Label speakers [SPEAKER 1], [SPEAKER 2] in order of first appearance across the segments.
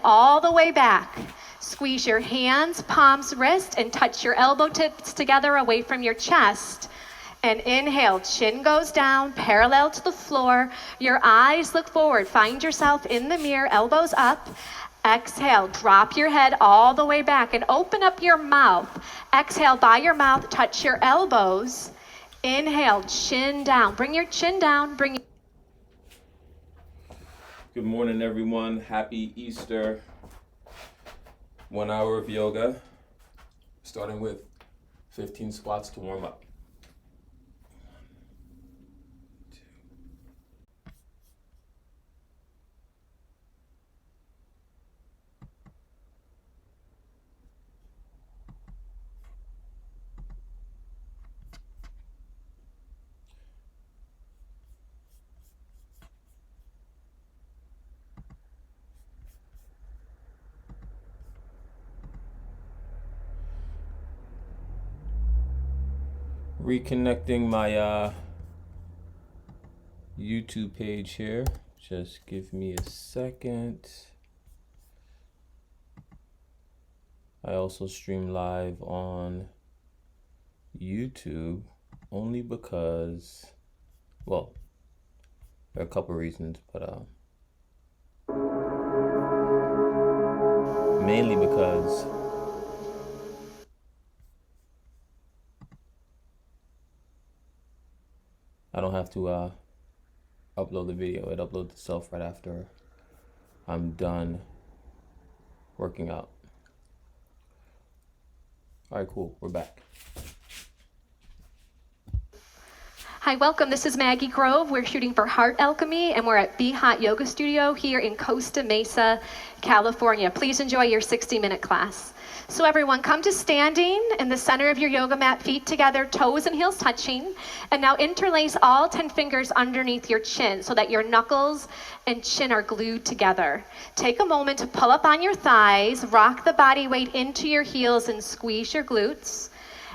[SPEAKER 1] all the way back. Squeeze your hands, palms, wrist, and touch your elbow tips together away from your chest. And inhale, chin goes down, parallel to the floor. Your eyes look forward. Find yourself in the mirror, elbows up. Exhale, drop your head all the way back and open up your mouth. Exhale by your mouth, touch your elbows. Inhale, chin down. Bring your chin down.
[SPEAKER 2] Good morning, everyone. Happy Easter. 1 hour of yoga, starting with 15 squats to warm up. Reconnecting my YouTube page here. Just give me a second. I also stream live on YouTube only because, well, there are a couple reasons, but mainly because I don't have to upload the video. It uploads itself right after I'm done working out. All right, cool. We're back.
[SPEAKER 1] Hi, welcome. This is Maggie Grove. We're shooting for Heart Alchemy, and we're at Be Hot Yoga Studio here in Costa Mesa, California. Please enjoy your 60-minute class. So everyone, come to standing in the center of your yoga mat, feet together, toes and heels touching. And now interlace all 10 fingers underneath your chin so that your knuckles and chin are glued together. Take a moment to pull up on your thighs, rock the body weight into your heels and squeeze your glutes.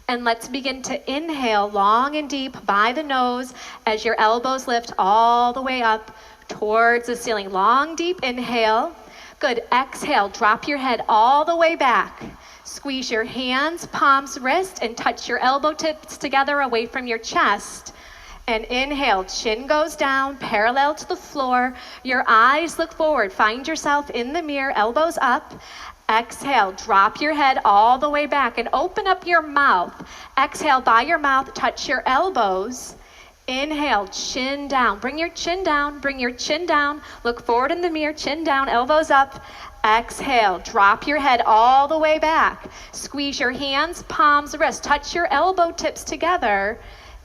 [SPEAKER 1] And let's begin to inhale long and deep by the nose as your elbows lift all the way up towards the ceiling. Long, deep inhale. Good. Exhale. Drop your head all the way back. Squeeze your hands, palms, wrist, and touch your elbow tips together away from your chest. And inhale, chin goes down, parallel to the floor. Your eyes look forward. Find yourself in the mirror, elbows up. Exhale, drop your head all the way back and open up your mouth. Exhale by your mouth, touch your elbows. Inhale, chin down. Bring your chin down. Bring your chin down. Look forward in the mirror, chin down, elbows up. Exhale, drop your head all the way back. Squeeze your hands, palms, wrists. Touch your elbow tips together.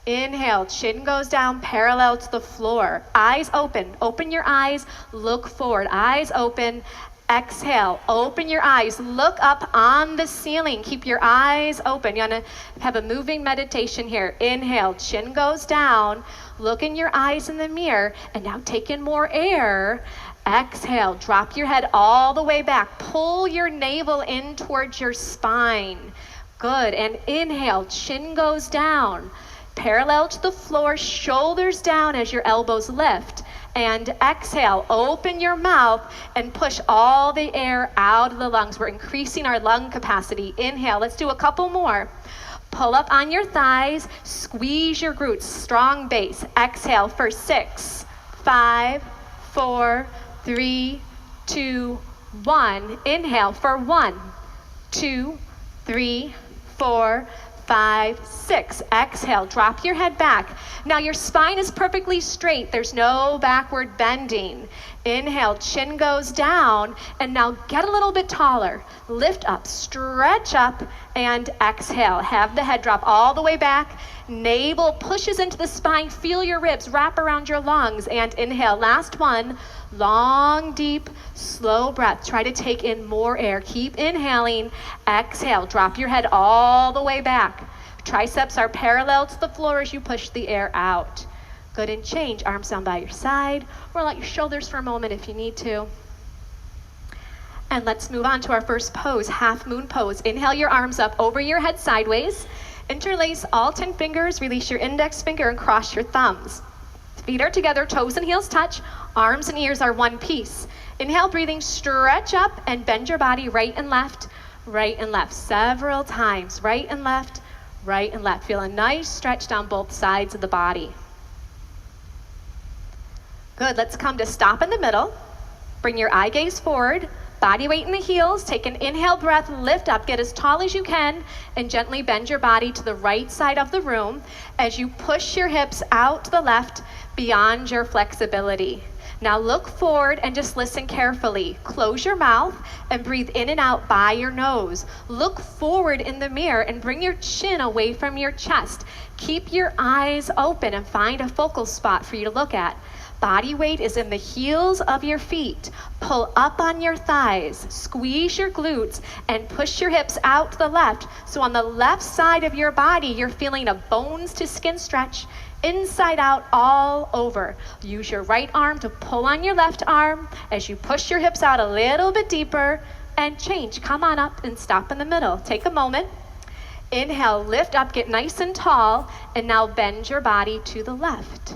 [SPEAKER 1] Inhale, chin goes down, parallel to the floor. Eyes open. Open your eyes. Look forward. Eyes open. Exhale, open your eyes. Look up on the ceiling. Keep your eyes open. You want to have a moving meditation here. Inhale, chin goes down. Look in your eyes in the mirror. And now take in more air. Exhale, drop your head all the way back. Pull your navel in towards your spine. Good. And inhale, chin goes down. Parallel to the floor, shoulders down as your elbows lift. And exhale, open your mouth and push all the air out of the lungs. We're increasing our lung capacity. Inhale, let's do a couple more. Pull up on your thighs, squeeze your glutes, strong base. Exhale for 6, 5, 4, 3, 2, 1. Inhale for 1, 2, 3, 4, 5, 6. Exhale, drop your head back. Now your spine is perfectly straight. There's no backward bending. Inhale, chin goes down, and now get a little bit taller. Lift up, stretch up, and exhale. Have the head drop all the way back. Navel pushes into the spine. Feel your ribs wrap around your lungs, and inhale. Last one. Long, deep, slow breath. Try to take in more air. Keep inhaling. Exhale. Drop your head all the way back. Triceps are parallel to the floor as you push the air out. Good, and change. Arms down by your side. Roll out your shoulders for a moment if you need to. And let's move on to our first pose, half moon pose. Inhale your arms up over your head sideways. Interlace all 10 fingers. Release your index finger and cross your thumbs. Feet are together, toes and heels touch. Arms and ears are one piece. Inhale, breathing, stretch up and bend your body right and left, several times, right and left, right and left. Feel a nice stretch down both sides of the body. Good, let's come to stop in the middle. Bring your eye gaze forward, body weight in the heels. Take an inhale breath, lift up, get as tall as you can, and gently bend your body to the right side of the room as you push your hips out to the left beyond your flexibility. Now look forward and just listen carefully. Close your mouth and breathe in and out by your nose. Look forward in the mirror and bring your chin away from your chest. Keep your eyes open and find a focal spot for you to look at. Body weight is in the heels of your feet. Pull up on your thighs, squeeze your glutes, and push your hips out to the left. So on the left side of your body, you're feeling a bones to skin stretch, inside out all over. Use your right arm to pull on your left arm as you push your hips out a little bit deeper and change. Come on up and stop in the middle. Take a moment. Inhale, lift up, get nice and tall, and now bend your body to the left.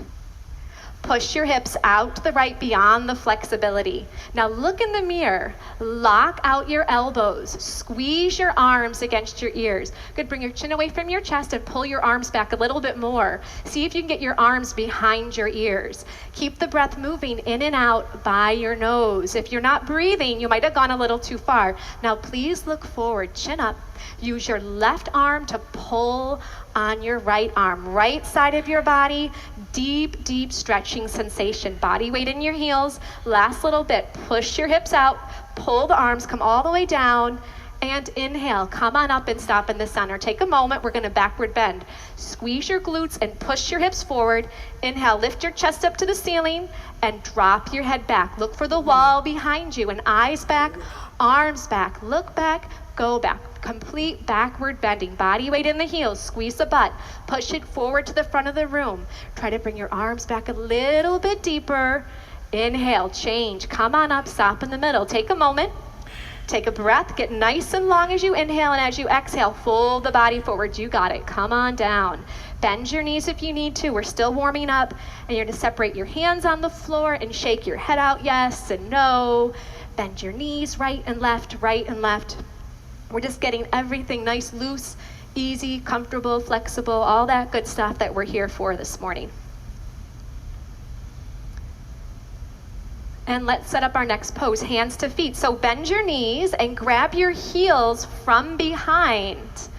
[SPEAKER 1] Push your hips out to the right beyond the flexibility. Now look in the mirror. Lock out your elbows. Squeeze your arms against your ears. Good, bring your chin away from your chest and pull your arms back a little bit more. See if you can get your arms behind your ears. Keep the breath moving in and out by your nose. If you're not breathing, you might have gone a little too far. Now please look forward, chin up. Use your left arm to pull on your right arm. Right side of your body, deep, deep stretching sensation. Body weight in your heels. Last little bit. Push your hips out. Pull the arms, come all the way down. And inhale. Come on up and stop in the center. Take a moment. We're going to backward bend. Squeeze your glutes and push your hips forward. Inhale. Lift your chest up to the ceiling and drop your head back. Look for the wall behind you and eyes back, arms back. Look back. Go back. Complete backward bending. Body weight in the heels. Squeeze the butt. Push it forward to the front of the room. Try to bring your arms back a little bit deeper. Inhale. Change. Come on up. Stop in the middle. Take a moment. Take a breath. Get nice and long as you inhale, and as you exhale, fold the body forward. You got it. Come on down. Bend your knees if you need to. We're still warming up. And you're going to separate your hands on the floor and shake your head out yes and no. Bend your knees right and left, right and left. We're just getting everything nice, loose, easy, comfortable, flexible, all that good stuff that we're here for this morning. And let's set up our next pose, hands to feet. So bend your knees and grab your heels from behind.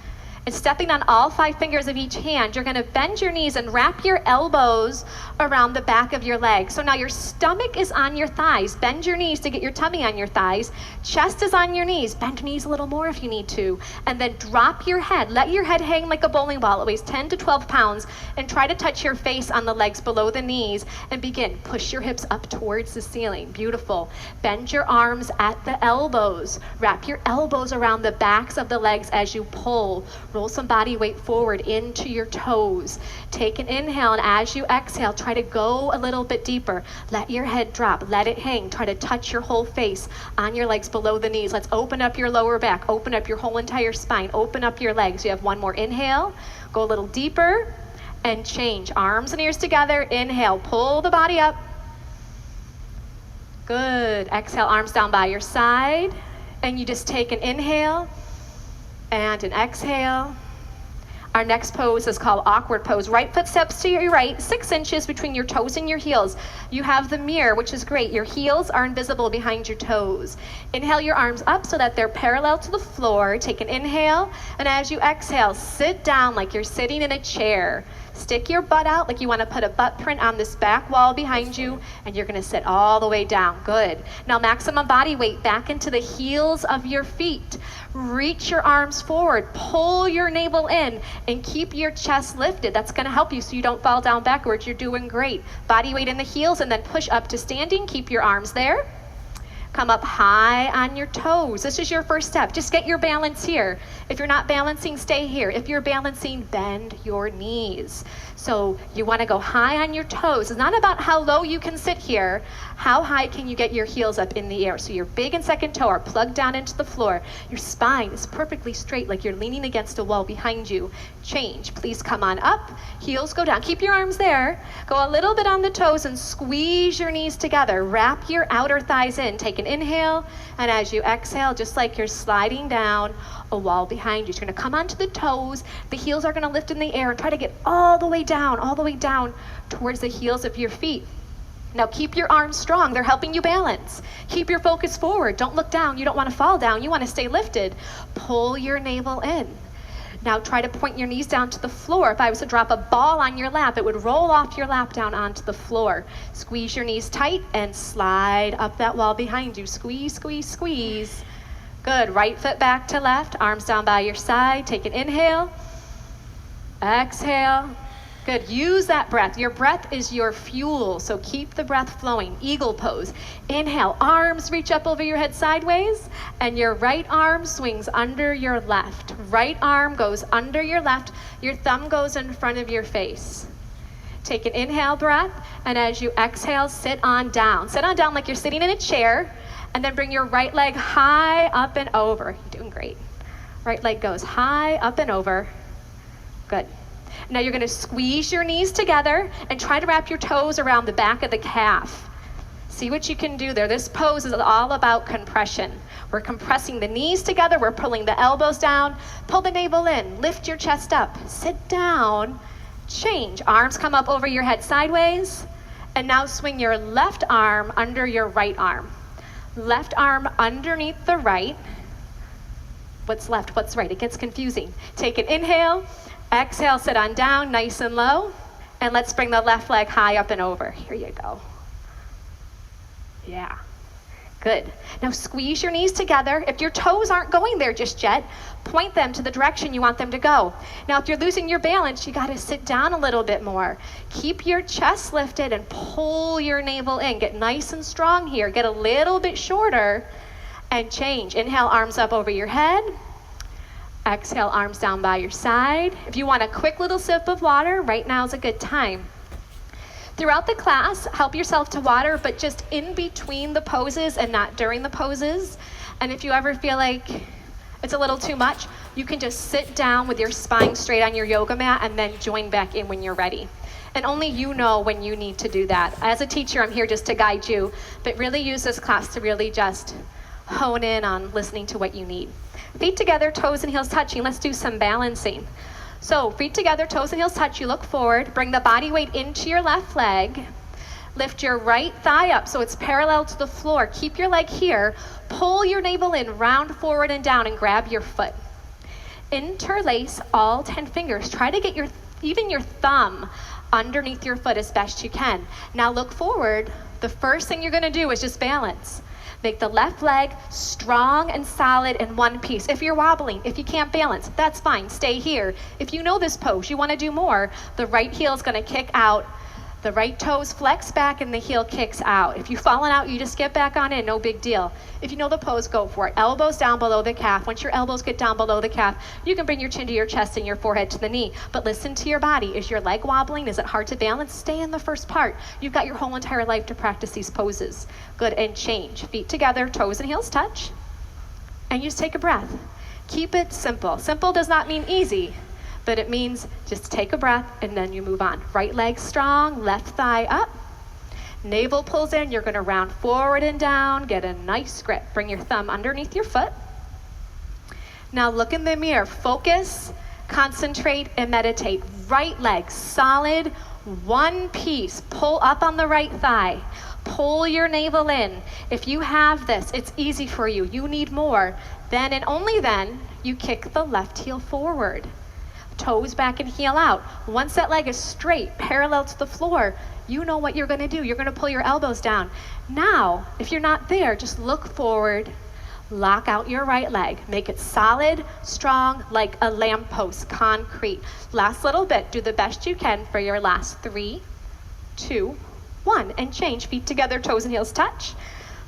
[SPEAKER 1] And stepping on all 5 fingers of each hand, you're going to bend your knees and wrap your elbows around the back of your legs. So now your stomach is on your thighs. Bend your knees to get your tummy on your thighs. Chest is on your knees. Bend your knees a little more if you need to. And then drop your head. Let your head hang like a bowling ball. It weighs 10 to 12 pounds. And try to touch your face on the legs below the knees. And begin. Push your hips up towards the ceiling. Beautiful. Bend your arms at the elbows. Wrap your elbows around the backs of the legs as you pull. Roll some body weight forward into your toes. Take an inhale, and as you exhale, try to go a little bit deeper. Let your head drop. Let it hang. Try to touch your whole face on your legs below the knees. Let's open up your lower back. Open up your whole entire spine. Open up your legs. You have one more inhale. Go a little deeper and change. Arms and ears together. Inhale. Pull the body up. Good. Exhale, arms down by your side. And you just take an inhale and an exhale. Our next pose is called awkward pose. Right foot steps to your right, 6 inches between your toes and your heels. You have the mirror, which is great. Your heels are invisible behind your toes. Inhale your arms up so that they're parallel to the floor. Take an inhale, and as you exhale, sit down like you're sitting in a chair. Stick your butt out like you want to put a butt print on this back wall behind you, and you're going to sit all the way down. Good. Now maximum body weight back into the heels of your feet. Reach your arms forward. Pull your navel in and keep your chest lifted. That's going to help you so you don't fall down backwards. You're doing great. Body weight in the heels, and then push up to standing. Keep your arms there. Come up high on your toes. This is your first step. Just get your balance here. If you're not balancing, stay here. If you're balancing, bend your knees. So you want to go high on your toes. It's not about how low you can sit here. How high can you get your heels up in the air? So your big and second toe are plugged down into the floor. Your spine is perfectly straight like you're leaning against a wall behind you. Change. Please come on up. Heels go down. Keep your arms there. Go a little bit on the toes and squeeze your knees together. Wrap your outer thighs in. Take an an inhale, and as you exhale, just like you're sliding down a wall behind you. You're gonna come onto the toes, the heels are gonna lift in the air and try to get all the way down towards the heels of your feet. Now keep your arms strong, they're helping you balance. Keep your focus forward, don't look down, you don't wanna fall down, you wanna stay lifted. Pull your navel in. Now try to point your knees down to the floor. If I was to drop a ball on your lap, it would roll off your lap down onto the floor. Squeeze your knees tight and slide up that wall behind you. Squeeze, squeeze, squeeze. Good, right foot back to left, arms down by your side. Take an inhale, exhale. Good, use that breath. Your breath is your fuel, so keep the breath flowing. Eagle pose. Inhale, arms reach up over your head sideways, and your right arm swings under your left. Right arm goes under your left, your thumb goes in front of your face. Take an inhale breath, and as you exhale, sit on down. Sit on down like you're sitting in a chair, and then bring your right leg high up and over. You're doing great. Right leg goes high up and over. Good. Now you're gonna squeeze your knees together and try to wrap your toes around the back of the calf. See what you can do there. This pose is all about compression. We're compressing the knees together, we're pulling the elbows down, pull the navel in, lift your chest up, sit down, change. Arms come up over your head sideways, and now swing your left arm under your right arm. Left arm underneath the right. What's left, what's right? It gets confusing. Take an inhale. Exhale, sit on down, nice and low. And let's bring the left leg high up and over. Here you go. Yeah, good. Now squeeze your knees together. If your toes aren't going there just yet, point them to the direction you want them to go. Now if you're losing your balance, you gotta sit down a little bit more. Keep your chest lifted and pull your navel in. Get nice and strong here. Get a little bit shorter and change. Inhale, arms up over your head. Exhale, arms down by your side. If you want a quick little sip of water, right now is a good time. Throughout the class, help yourself to water, but just in between the poses and not during the poses. And if you ever feel like it's a little too much, you can just sit down with your spine straight on your yoga mat and then join back in when you're ready. And only you know when you need to do that. As a teacher, I'm here just to guide you, but really use this class to really just hone in on listening to what you need. Feet together, toes and heels touching. Let's do some balancing. So feet together, toes and heels touch. You look forward. Bring the body weight into your left leg. Lift your right thigh up so it's parallel to the floor. Keep your leg here. Pull your navel in, round forward and down, and grab your foot. Interlace all 10 fingers. Try to get even your thumb underneath your foot as best you can. Now look forward. The first thing you're going to do is just balance. Make the left leg strong and solid in one piece. If you're wobbling, if you can't balance, that's fine. Stay here. If you know this pose, you want to do more, the right heel is going to kick out. The right toes flex back and the heel kicks out. If you've fallen out, you just get back on in, no big deal. If you know the pose, go for it. Elbows down below the calf. Once your elbows get down below the calf, you can bring your chin to your chest and your forehead to the knee. But listen to your body. Is your leg wobbling? Is it hard to balance? Stay in the first part. You've got your whole entire life to practice these poses. Good, and change. Feet together, toes and heels touch. And you just take a breath. Keep it simple. Simple does not mean easy, but it means just take a breath and then you move on. Right leg strong, left thigh up. Navel pulls in, you're gonna round forward and down, get a nice grip. Bring your thumb underneath your foot. Now look in the mirror, focus, concentrate, and meditate. Right leg, solid, one piece. Pull up on the right thigh. Pull your navel in. If you have this, it's easy for you. You need more. Then and only then, you kick the left heel forward. Toes back and heel out. Once that leg is straight, parallel to the floor, you know what you're gonna do. You're gonna pull your elbows down. Now, if you're not there, just look forward, lock out your right leg. Make it solid, strong, like a lamppost, concrete. Last little bit, do the best you can for your last 3, 2, 1, and change. Feet together, toes and heels touch.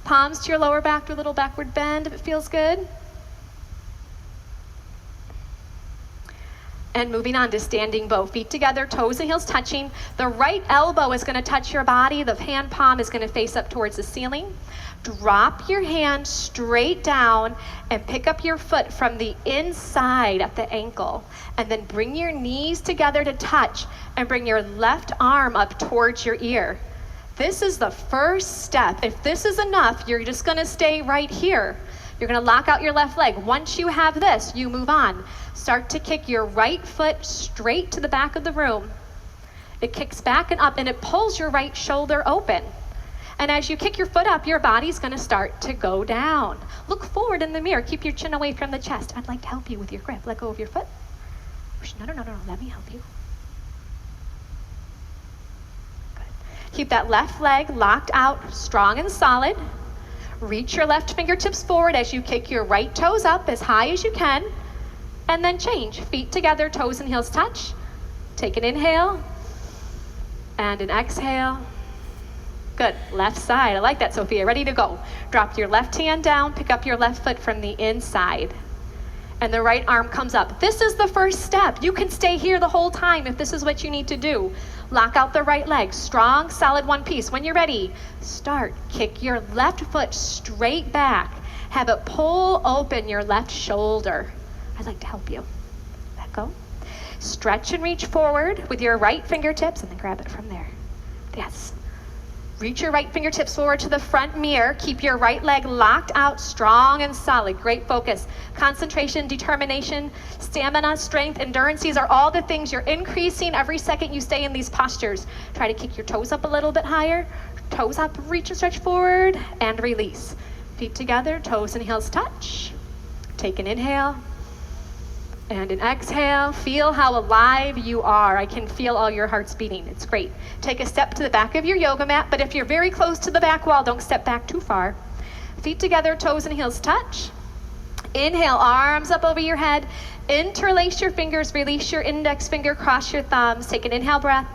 [SPEAKER 1] Palms to your lower back, do a little backward bend if it feels good. And moving on to standing bow. Feet together, toes and heels touching. The right elbow is gonna touch your body. The hand palm is gonna face up towards the ceiling. Drop your hand straight down and pick up your foot from the inside at the ankle. And then bring your knees together to touch and bring your left arm up towards your ear. This is the first step. If this is enough, you're just gonna stay right here. You're gonna lock out your left leg. Once you have this, you move on. Start to kick your right foot straight to the back of the room. It kicks back and up, and it pulls your right shoulder open. And as you kick your foot up, your body's gonna start to go down. Look forward in the mirror. Keep your chin away from the chest. I'd like to help you with your grip. Let go of your foot. No, let me help you. Good. Keep that left leg locked out, strong and solid. Reach your left fingertips forward as you kick your right toes up as high as you can. And then change. Feet together, toes and heels touch. Take an inhale and an exhale. Good. Left side. I like that, Sophia. Ready to go. Drop your left hand down. Pick up your left foot from the inside. And the right arm comes up. This is the first step. You can stay here the whole time if this is what you need to do. Lock out the right leg. Strong, solid one piece. When you're ready, start. Kick your left foot straight back. Have it pull open your left shoulder. I'd like to help you. Let go. Stretch and reach forward with your right fingertips and then grab it from there. Yes. Reach your right fingertips forward to the front mirror. Keep your right leg locked out, strong and solid. Great focus. Concentration, determination, stamina, strength, endurance. These are all the things you're increasing every second you stay in these postures. Try to kick your toes up a little bit higher. Toes up, reach and stretch forward, and release. Feet together, toes and heels touch. Take an inhale. And an exhale. Feel how alive you are. I can feel all your hearts beating. It's great. Take a step to the back of your yoga mat, but if you're very close to the back wall, don't step back too far. Feet together, toes and heels touch. Inhale, arms up over your head. Interlace your fingers, release your index finger, cross your thumbs. Take an inhale breath.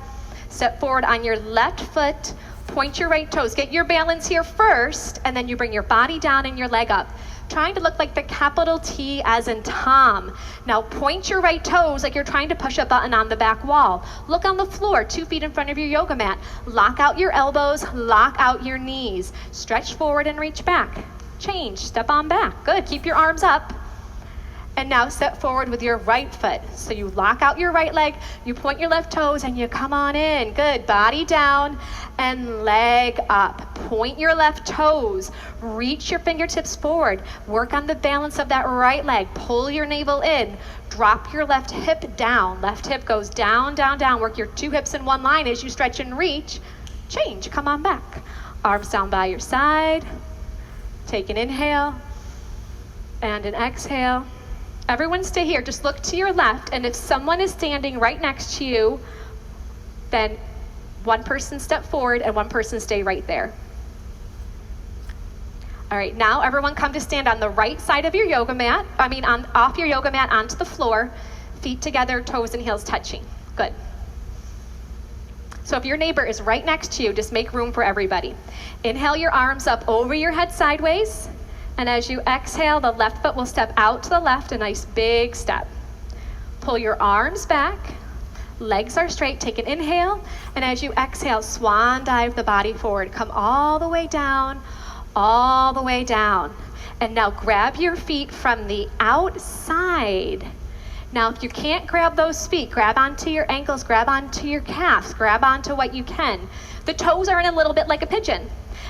[SPEAKER 1] Step forward on your left foot. Point your right toes. Get your balance here first, and then you bring your body down and your leg up. Trying to look like the capital T as in Tom. Now point your right toes like you're trying to push a button on the back wall. Look on the floor, 2 feet in front of your yoga mat. Lock out your elbows, lock out your knees. Stretch forward and reach back. Change, step on back. Good, keep your arms up. And now step forward with your right foot. So you lock out your right leg, you point your left toes, and you come on in. Good, body down and leg up. Point your left toes, reach your fingertips forward. Work on the balance of that right leg. Pull your navel in, drop your left hip down. Left hip goes down, down, down. Work your 2 hips in one line as you stretch and reach. Change, come on back. Arms down by your side. Take an inhale and an exhale. Everyone stay here, just look to your left, and if someone is standing right next to you, then one person step forward and one person stay right there. All right, now everyone come to stand on the right side of your yoga mat, off your yoga mat onto the floor, feet together, toes and heels touching. Good. So if your neighbor is right next to you, just make room for everybody. Inhale your arms up over your head sideways. And as you exhale, the left foot will step out to the left, a nice big step. Pull your arms back, legs are straight, take an inhale, and as you exhale, swan dive the body forward. Come all the way down, all the way down. And now grab your feet from the outside. Now if you can't grab those feet, grab onto your ankles, grab onto your calves, grab onto what you can. The toes are in a little bit like a pigeon.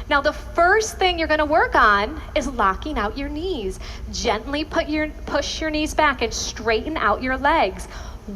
[SPEAKER 1] Now the first thing you're gonna work on is locking out your knees. Gently push your knees back and straighten out your legs.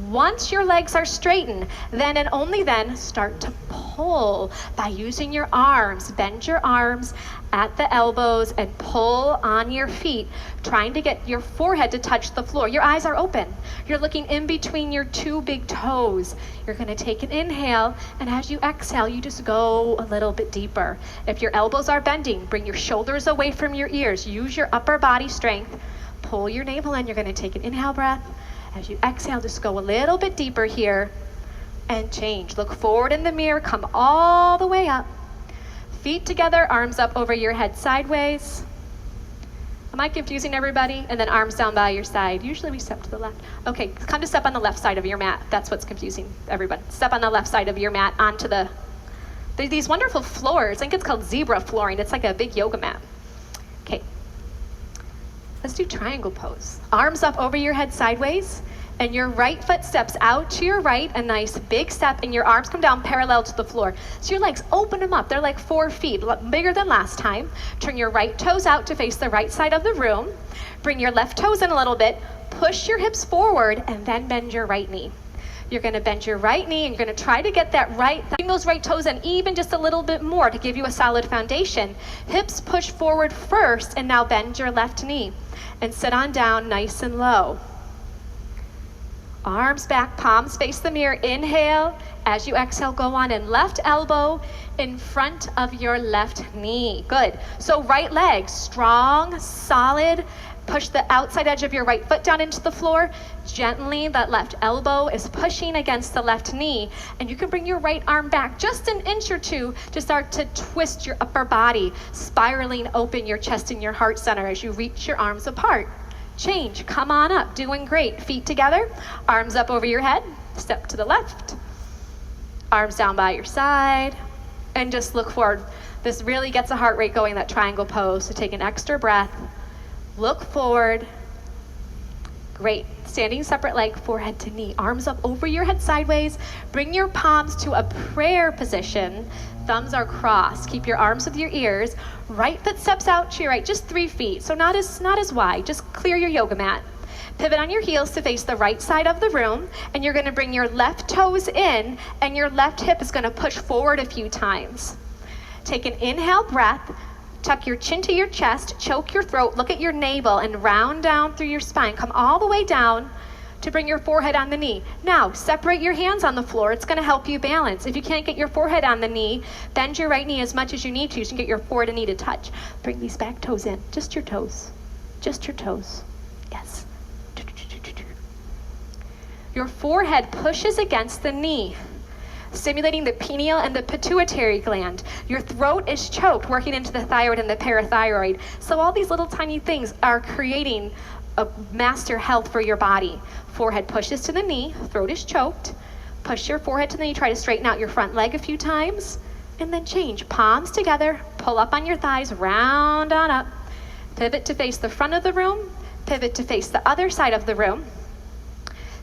[SPEAKER 1] Once your legs are straightened, then and only then start to pull by using your arms. Bend your arms at the elbows and pull on your feet, trying to get your forehead to touch the floor. Your eyes are open. You're looking in between your 2 big toes. You're gonna take an inhale, and as you exhale, you just go a little bit deeper. If your elbows are bending, bring your shoulders away from your ears. Use your upper body strength. Pull your navel in. You're gonna take an inhale breath. As you exhale, just go a little bit deeper here and change. Look forward in the mirror, come all the way up. Feet together, arms up over your head sideways. Am I confusing everybody? And then arms down by your side. Usually we step to the left. Okay, come to step on the left side of your mat. That's what's confusing everybody. Step on the left side of your mat onto these wonderful floors. I think it's called zebra flooring. It's like a big yoga mat. Okay. Let's do triangle pose. Arms up over your head sideways. And your right foot steps out to your right, a nice big step, and your arms come down parallel to the floor. So your legs, open them up. They're like 4 feet, bigger than last time. Turn your right toes out to face the right side of the room. Bring your left toes in a little bit. Push your hips forward, and then bend your right knee. You're gonna bend your right knee, and you're gonna try to get that bring those right toes in even just a little bit more to give you a solid foundation. Hips push forward first, and now bend your left knee. And sit on down nice and low. Arms back, palms face the mirror. Inhale. As you exhale, go on in. Left elbow in front of your left knee. Good. So right leg, strong, solid. Push the outside edge of your right foot down into the floor. Gently, that left elbow is pushing against the left knee. And you can bring your right arm back just an inch or two to start to twist your upper body, spiraling open your chest and your heart center as you reach your arms apart. Change, come on up, doing great. Feet together, arms up over your head, step to the left, arms down by your side, and just look forward. This really gets the heart rate going, that triangle pose, so take an extra breath, look forward. Great, standing separate leg, forehead to knee, arms up over your head sideways, bring your palms to a prayer position, thumbs are crossed, keep your arms with your ears, right foot steps out to your right, just 3 feet, so not as wide, just clear your yoga mat. Pivot on your heels to face the right side of the room, and you're gonna bring your left toes in, and your left hip is gonna push forward a few times. Take an inhale breath, tuck your chin to your chest, choke your throat, look at your navel, and round down through your spine. Come all the way down to bring your forehead on the knee. Now, separate your hands on the floor. It's gonna help you balance. If you can't get your forehead on the knee, bend your right knee as much as you need to so you can get your forehead and knee to touch. Bring these back toes in, just your toes. Just your toes, yes. Your forehead pushes against the knee, stimulating the pineal and the pituitary gland. Your throat is choked, working into the thyroid and the parathyroid. So all these little tiny things are creating a master health for your body. Forehead pushes to the knee, throat is choked. Push your forehead to the knee, try to straighten out your front leg a few times, and then change. Palms together, pull up on your thighs, round on up. Pivot to face the front of the room, pivot to face the other side of the room.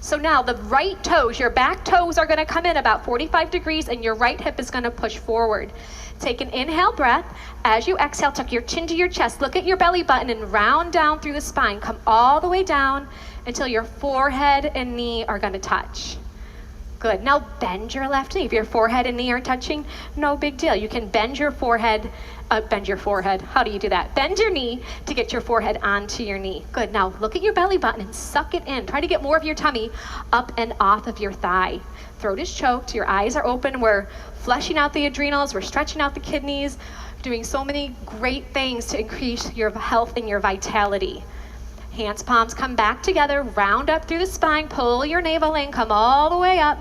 [SPEAKER 1] So now the right toes, your back toes are gonna come in about 45 degrees and your right hip is gonna push forward. Take an inhale breath. As you exhale, tuck your chin to your chest, look at your belly button and round down through the spine. Come all the way down until your forehead and knee are gonna touch. Good, now bend your left knee. If your forehead and knee are touching, no big deal. You can bend your forehead, how do you do that? Bend your knee to get your forehead onto your knee. Good, now look at your belly button and suck it in. Try to get more of your tummy up and off of your thigh. Throat is choked, your eyes are open. We're flushing out the adrenals, we're stretching out the kidneys, doing so many great things to increase your health and your vitality. Hands, palms come back together, round up through the spine, pull your navel in, come all the way up.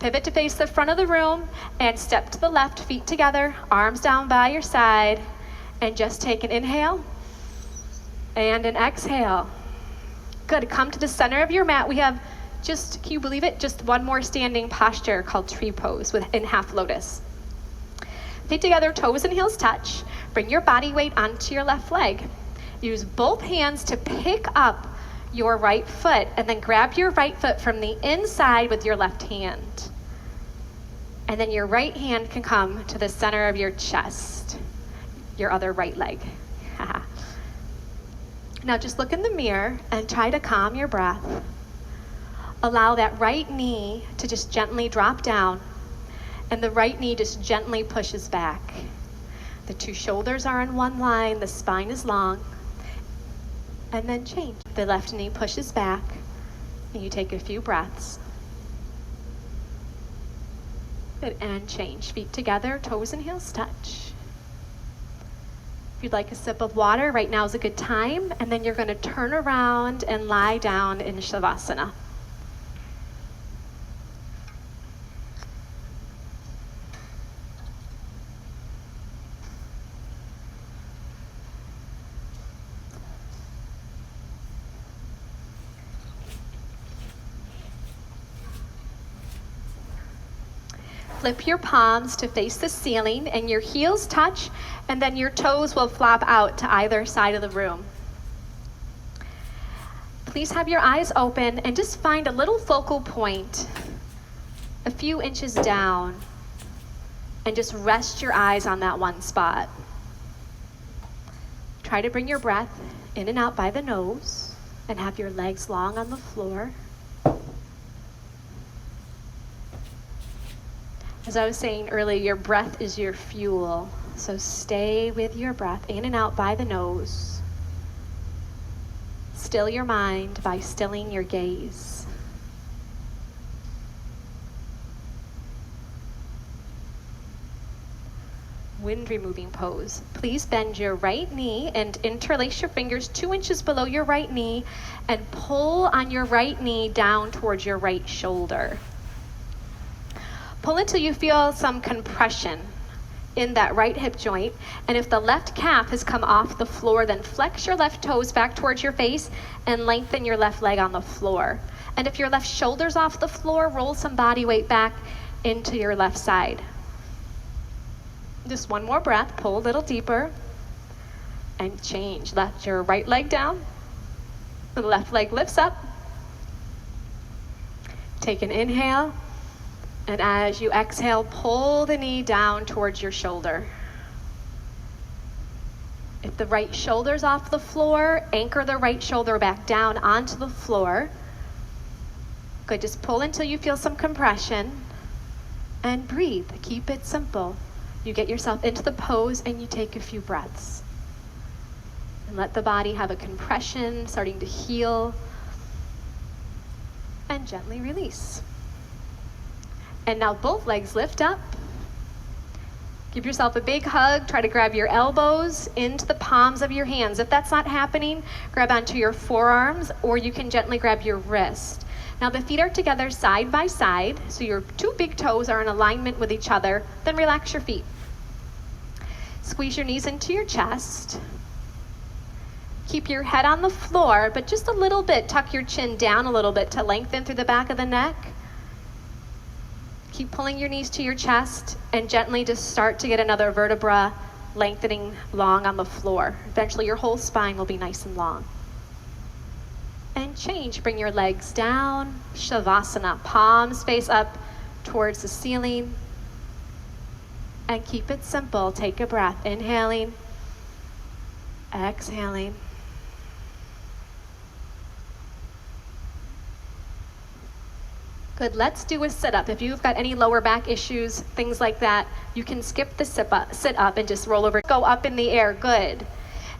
[SPEAKER 1] Pivot to face the front of the room and step to the left, feet together, arms down by your side, and just take an inhale and an exhale. Good, come to the center of your mat. We have just, can you believe it? Just one more standing posture called tree pose in half lotus. Feet together, toes and heels touch. Bring your body weight onto your left leg. Use both hands to pick up your right foot and then grab your right foot from the inside with your left hand. And then your right hand can come to the center of your chest, your other right leg. Now just look in the mirror and try to calm your breath. Allow that right knee to just gently drop down and the right knee just gently pushes back. The two shoulders are in one line, the spine is long. And then change. The left knee pushes back and you take a few breaths. Good, and change. Feet together, toes and heels touch. If you'd like a sip of water, right now is a good time, and then you're going to turn around and lie down in Shavasana. Flip your palms to face the ceiling and your heels touch, and then your toes will flop out to either side of the room. Please have your eyes open and just find a little focal point a few inches down and just rest your eyes on that one spot. Try to bring your breath in and out by the nose and have your legs long on the floor. As I was saying earlier, your breath is your fuel. So stay with your breath in and out by the nose. Still your mind by stilling your gaze. Wind removing pose. Please bend your right knee and interlace your fingers 2 inches below your right knee and pull on your right knee down towards your right shoulder. Pull until you feel some compression in that right hip joint. And if the left calf has come off the floor, then flex your left toes back towards your face and lengthen your left leg on the floor. And if your left shoulder's off the floor, roll some body weight back into your left side. Just one more breath, pull a little deeper and change. Let your right leg down, the left leg lifts up. Take an inhale. And as you exhale, pull the knee down towards your shoulder. If the right shoulder's off the floor, anchor the right shoulder back down onto the floor. Good, just pull until you feel some compression and breathe. Keep it simple. You get yourself into the pose and you take a few breaths. And let the body have a compression, starting to heal. And gently release. And now both legs lift up. Give yourself a big hug. Try to grab your elbows into the palms of your hands. If that's not happening, grab onto your forearms, or you can gently grab your wrist. Now the feet are together side by side, so your 2 big toes are in alignment with each other. Then relax your feet. Squeeze your knees into your chest. Keep your head on the floor, but just a little bit. Tuck your chin down a little bit to lengthen through the back of the neck. Keep pulling your knees to your chest and gently just start to get another vertebra lengthening long on the floor. Eventually your whole spine will be nice and long. And change. Bring your legs down. Shavasana. Palms face up towards the ceiling. And keep it simple. Take a breath. Inhaling. Exhaling. Good, let's do a sit-up. If you've got any lower back issues, things like that, you can skip the sit up and just roll over. Go up in the air, good.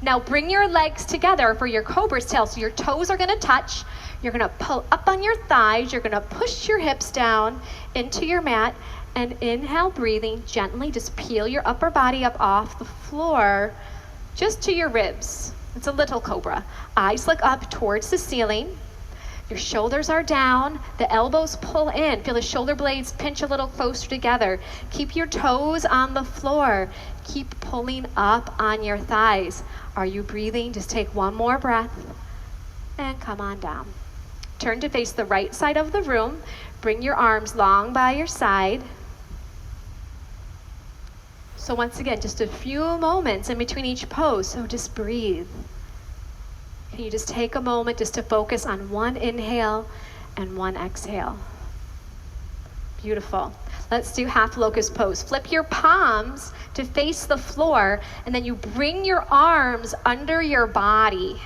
[SPEAKER 1] Now bring your legs together for your cobra's tail. So your toes are gonna touch. You're gonna pull up on your thighs. You're gonna push your hips down into your mat and inhale, breathing gently. Just peel your upper body up off the floor just to your ribs. It's a little cobra. Eyes look up towards the ceiling. Your shoulders are down, the elbows pull in. Feel the shoulder blades pinch a little closer together. Keep your toes on the floor. Keep pulling up on your thighs. Are you breathing? Just take one more breath and come on down. Turn to face the right side of the room. Bring your arms long by your side. So once again, just a few moments in between each pose, so just breathe. Can you just take a moment just to focus on one inhale and one exhale? Beautiful. Let's do half locust pose. Flip your palms to face the floor, and then you bring your arms under your body.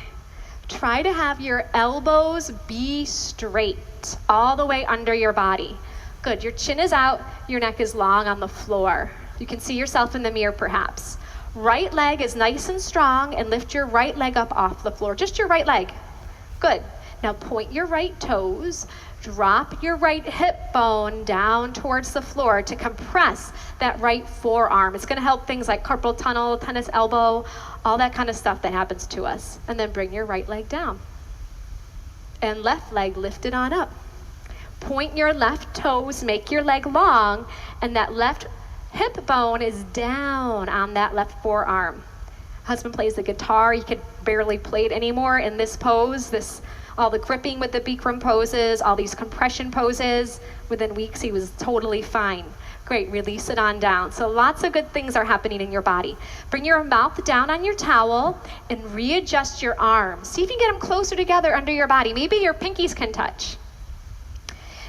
[SPEAKER 1] Try to have your elbows be straight all the way under your body. Good, your chin is out, your neck is long on the floor. You can see yourself in the mirror perhaps. Right leg is nice and strong, and lift your right leg up off the floor. Just your right leg. Good. Now point your right toes. Drop your right hip bone down towards the floor to compress that right forearm. It's going to help things like carpal tunnel, tennis elbow, all that kind of stuff that happens to us. And then bring your right leg down. And left leg lifted on up. Point your left toes, make your leg long, and that left hip bone is down on that left forearm. Husband plays the guitar. You could barely played anymore in this pose, all the gripping with the Bikram poses, all these compression poses. Within weeks, he was totally fine. Great, release it on down. So lots of good things are happening in your body. Bring your mouth down on your towel and readjust your arms. See if you can get them closer together under your body. Maybe your pinkies can touch.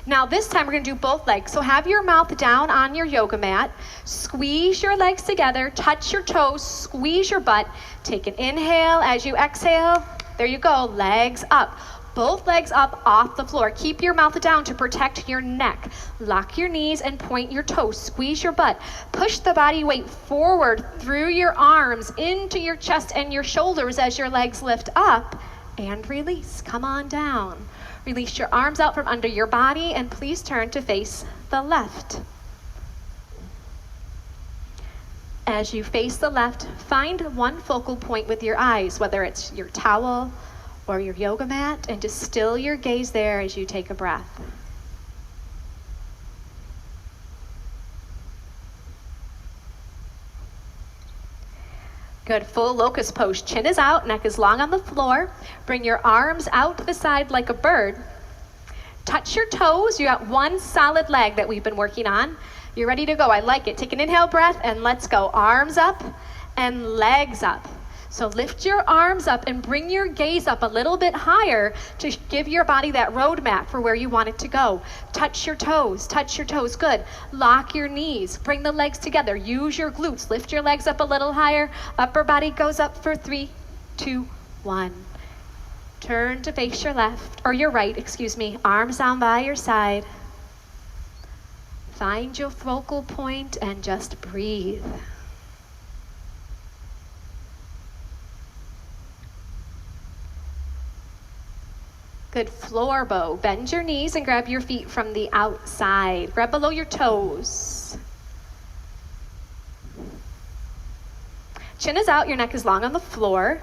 [SPEAKER 1] Now this time we're gonna do both legs. So have your mouth down on your yoga mat. Squeeze your legs together, touch your toes, squeeze your butt. Take an inhale as you exhale. There you go, legs up. Both legs up off the floor. Keep your mouth down to protect your neck. Lock your knees and point your toes. Squeeze your butt. Push the body weight forward through your arms into your chest and your shoulders as your legs lift up. And release. Come on down. Release your arms out from under your body and please turn to face the left. As you face the left, find one focal point with your eyes, whether it's your towel or your yoga mat, and just still your gaze there as you take a breath. Good, full locust pose. Chin is out, neck is long on the floor. Bring your arms out to the side like a bird. Touch your toes. You got one solid leg that we've been working on. You're ready to go. I like it. Take an inhale breath and let's go. Arms up and legs up. So lift your arms up and bring your gaze up a little bit higher to give your body that roadmap for where you want it to go. Touch your toes, good. Lock your knees, bring the legs together. Use your glutes, lift your legs up a little higher. Upper body goes up for 3, 2, 1. Turn to face your left, or your right, excuse me. Arms down by your side. Find your focal point and just breathe. Good, floor bow. Bend your knees and grab your feet from the outside. Grab below your toes. Chin is out, your neck is long on the floor.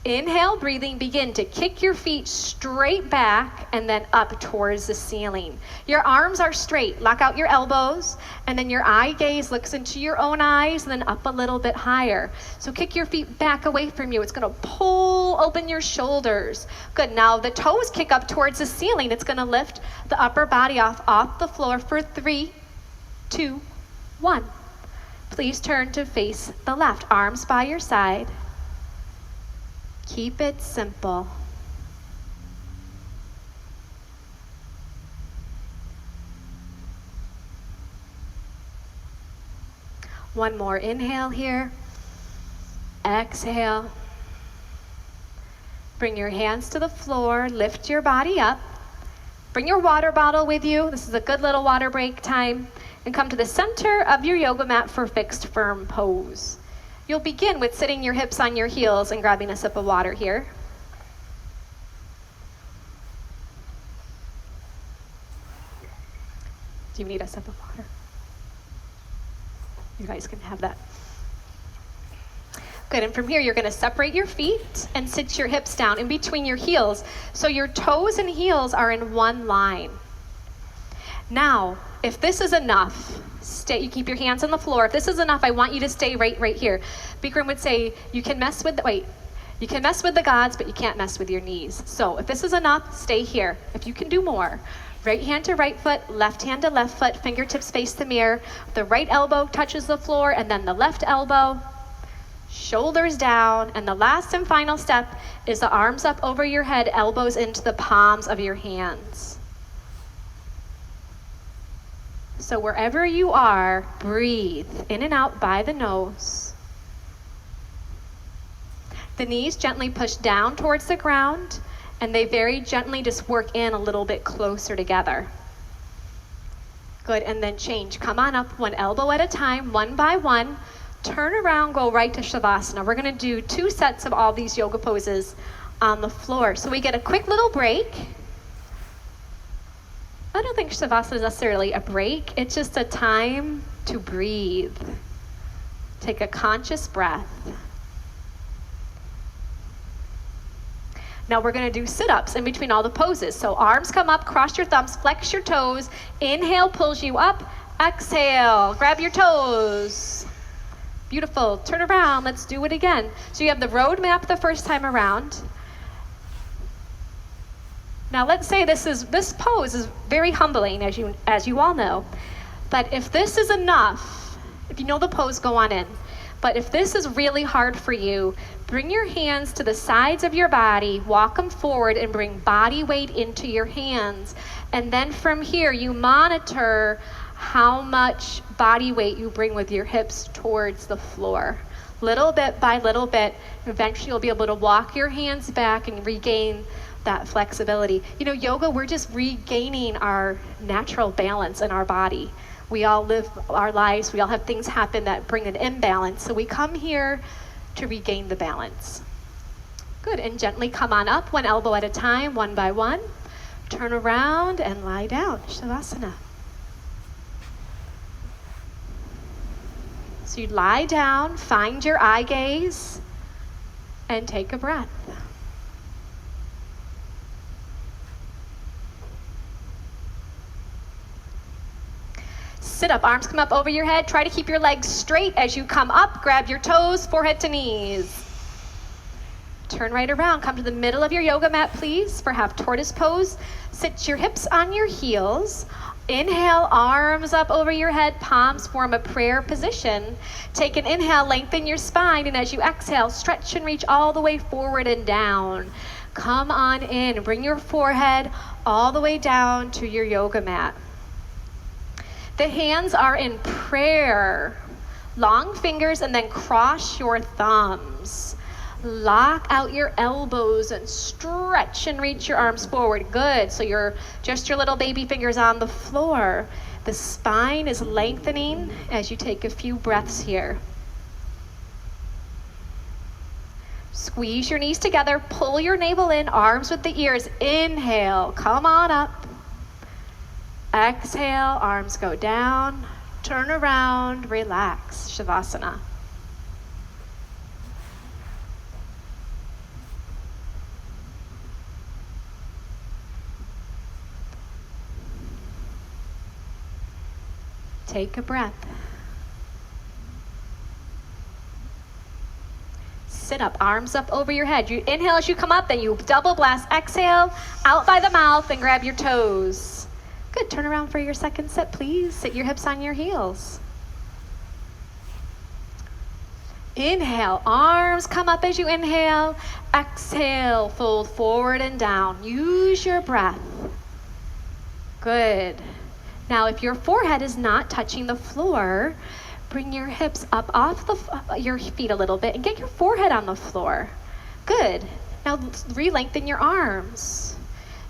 [SPEAKER 1] Inhale, breathing, begin to kick your feet straight back and then up towards the ceiling. Your arms are straight. Lock out your elbows, and then your eye gaze looks into your own eyes, and then up a little bit higher. So kick your feet back away from you. It's gonna pull open your shoulders. Good, now the toes kick up towards the ceiling. It's gonna lift the upper body off the floor for 3, 2, 1. Please turn to face the left. Arms by your side. Keep it simple. One more inhale here. Exhale. Bring your hands to the floor. Lift your body up. Bring your water bottle with you. This is a good little water break time. And come to the center of your yoga mat for fixed firm pose. You'll begin with sitting your hips on your heels and grabbing a sip of water here. Do you need a sip of water? You guys can have that. Good, and from here you're gonna separate your feet and sit your hips down in between your heels. So your toes and heels are in one line. Now, if this is enough, you keep your hands on the floor. If this is enough, I want you to stay right here. Bikram would say, you can mess with the gods, but you can't mess with your knees. So if this is enough, stay here. If you can do more, right hand to right foot, left hand to left foot, fingertips face the mirror. The right elbow touches the floor, and then the left elbow, shoulders down, and the last and final step is the arms up over your head, elbows into the palms of your hands. So wherever you are, breathe in and out by the nose. The knees gently push down towards the ground, and they very gently just work in a little bit closer together. Good, and then change. Come on up one elbow at a time, one by one. Turn around, go right to Shavasana. We're gonna do 2 sets of all these yoga poses on the floor. So we get a quick little break. I don't think Shavasana is necessarily a break. It's just a time to breathe. Take a conscious breath. Now we're gonna do sit-ups in between all the poses. So arms come up, cross your thumbs, flex your toes. Inhale pulls you up, exhale, grab your toes. Beautiful. Turn around. Let's do it again. So you have the road map the first time around. Now let's say this pose is very humbling, as you all know. But if this is enough, if you know the pose, go on in. But if this is really hard for you, bring your hands to the sides of your body, walk them forward, and bring body weight into your hands. And then from here, you monitor how much body weight you bring with your hips towards the floor. Little bit by little bit, eventually you'll be able to walk your hands back and regain that flexibility. You know, yoga, we're just regaining our natural balance in our body. We all live our lives, we all have things happen that bring an imbalance. So we come here to regain the balance. Good, and gently come on up, one elbow at a time, one by one. Turn around and lie down, Shavasana. So you lie down, find your eye gaze, and take a breath. Sit up, arms come up over your head. Try to keep your legs straight as you come up. Grab your toes, forehead to knees. Turn right around. Come to the middle of your yoga mat, please, for half tortoise pose. Sit your hips on your heels. Inhale, arms up over your head, palms form a prayer position. Take an inhale, lengthen your spine, and as you exhale, stretch and reach all the way forward and down. Come on in. Bring your forehead all the way down to your yoga mat. The hands are in prayer. Long fingers and then cross your thumbs. Lock out your elbows and stretch and reach your arms forward. Good. So your little baby fingers on the floor. The spine is lengthening as you take a few breaths here. Squeeze your knees together. Pull your navel in, arms with the ears. Inhale. Come on up. Exhale, arms go down, turn around, relax, Shavasana. Take a breath. Sit up, arms up over your head. You inhale as you come up, then you double blast. Exhale, out by the mouth and grab your toes. Good, turn around for your second set, please. Sit your hips on your heels. Inhale, arms come up as you inhale. Exhale, fold forward and down. Use your breath. Good. Now, if your forehead is not touching the floor, bring your hips up off your feet a little bit and get your forehead on the floor. Good. Now, re-lengthen your arms.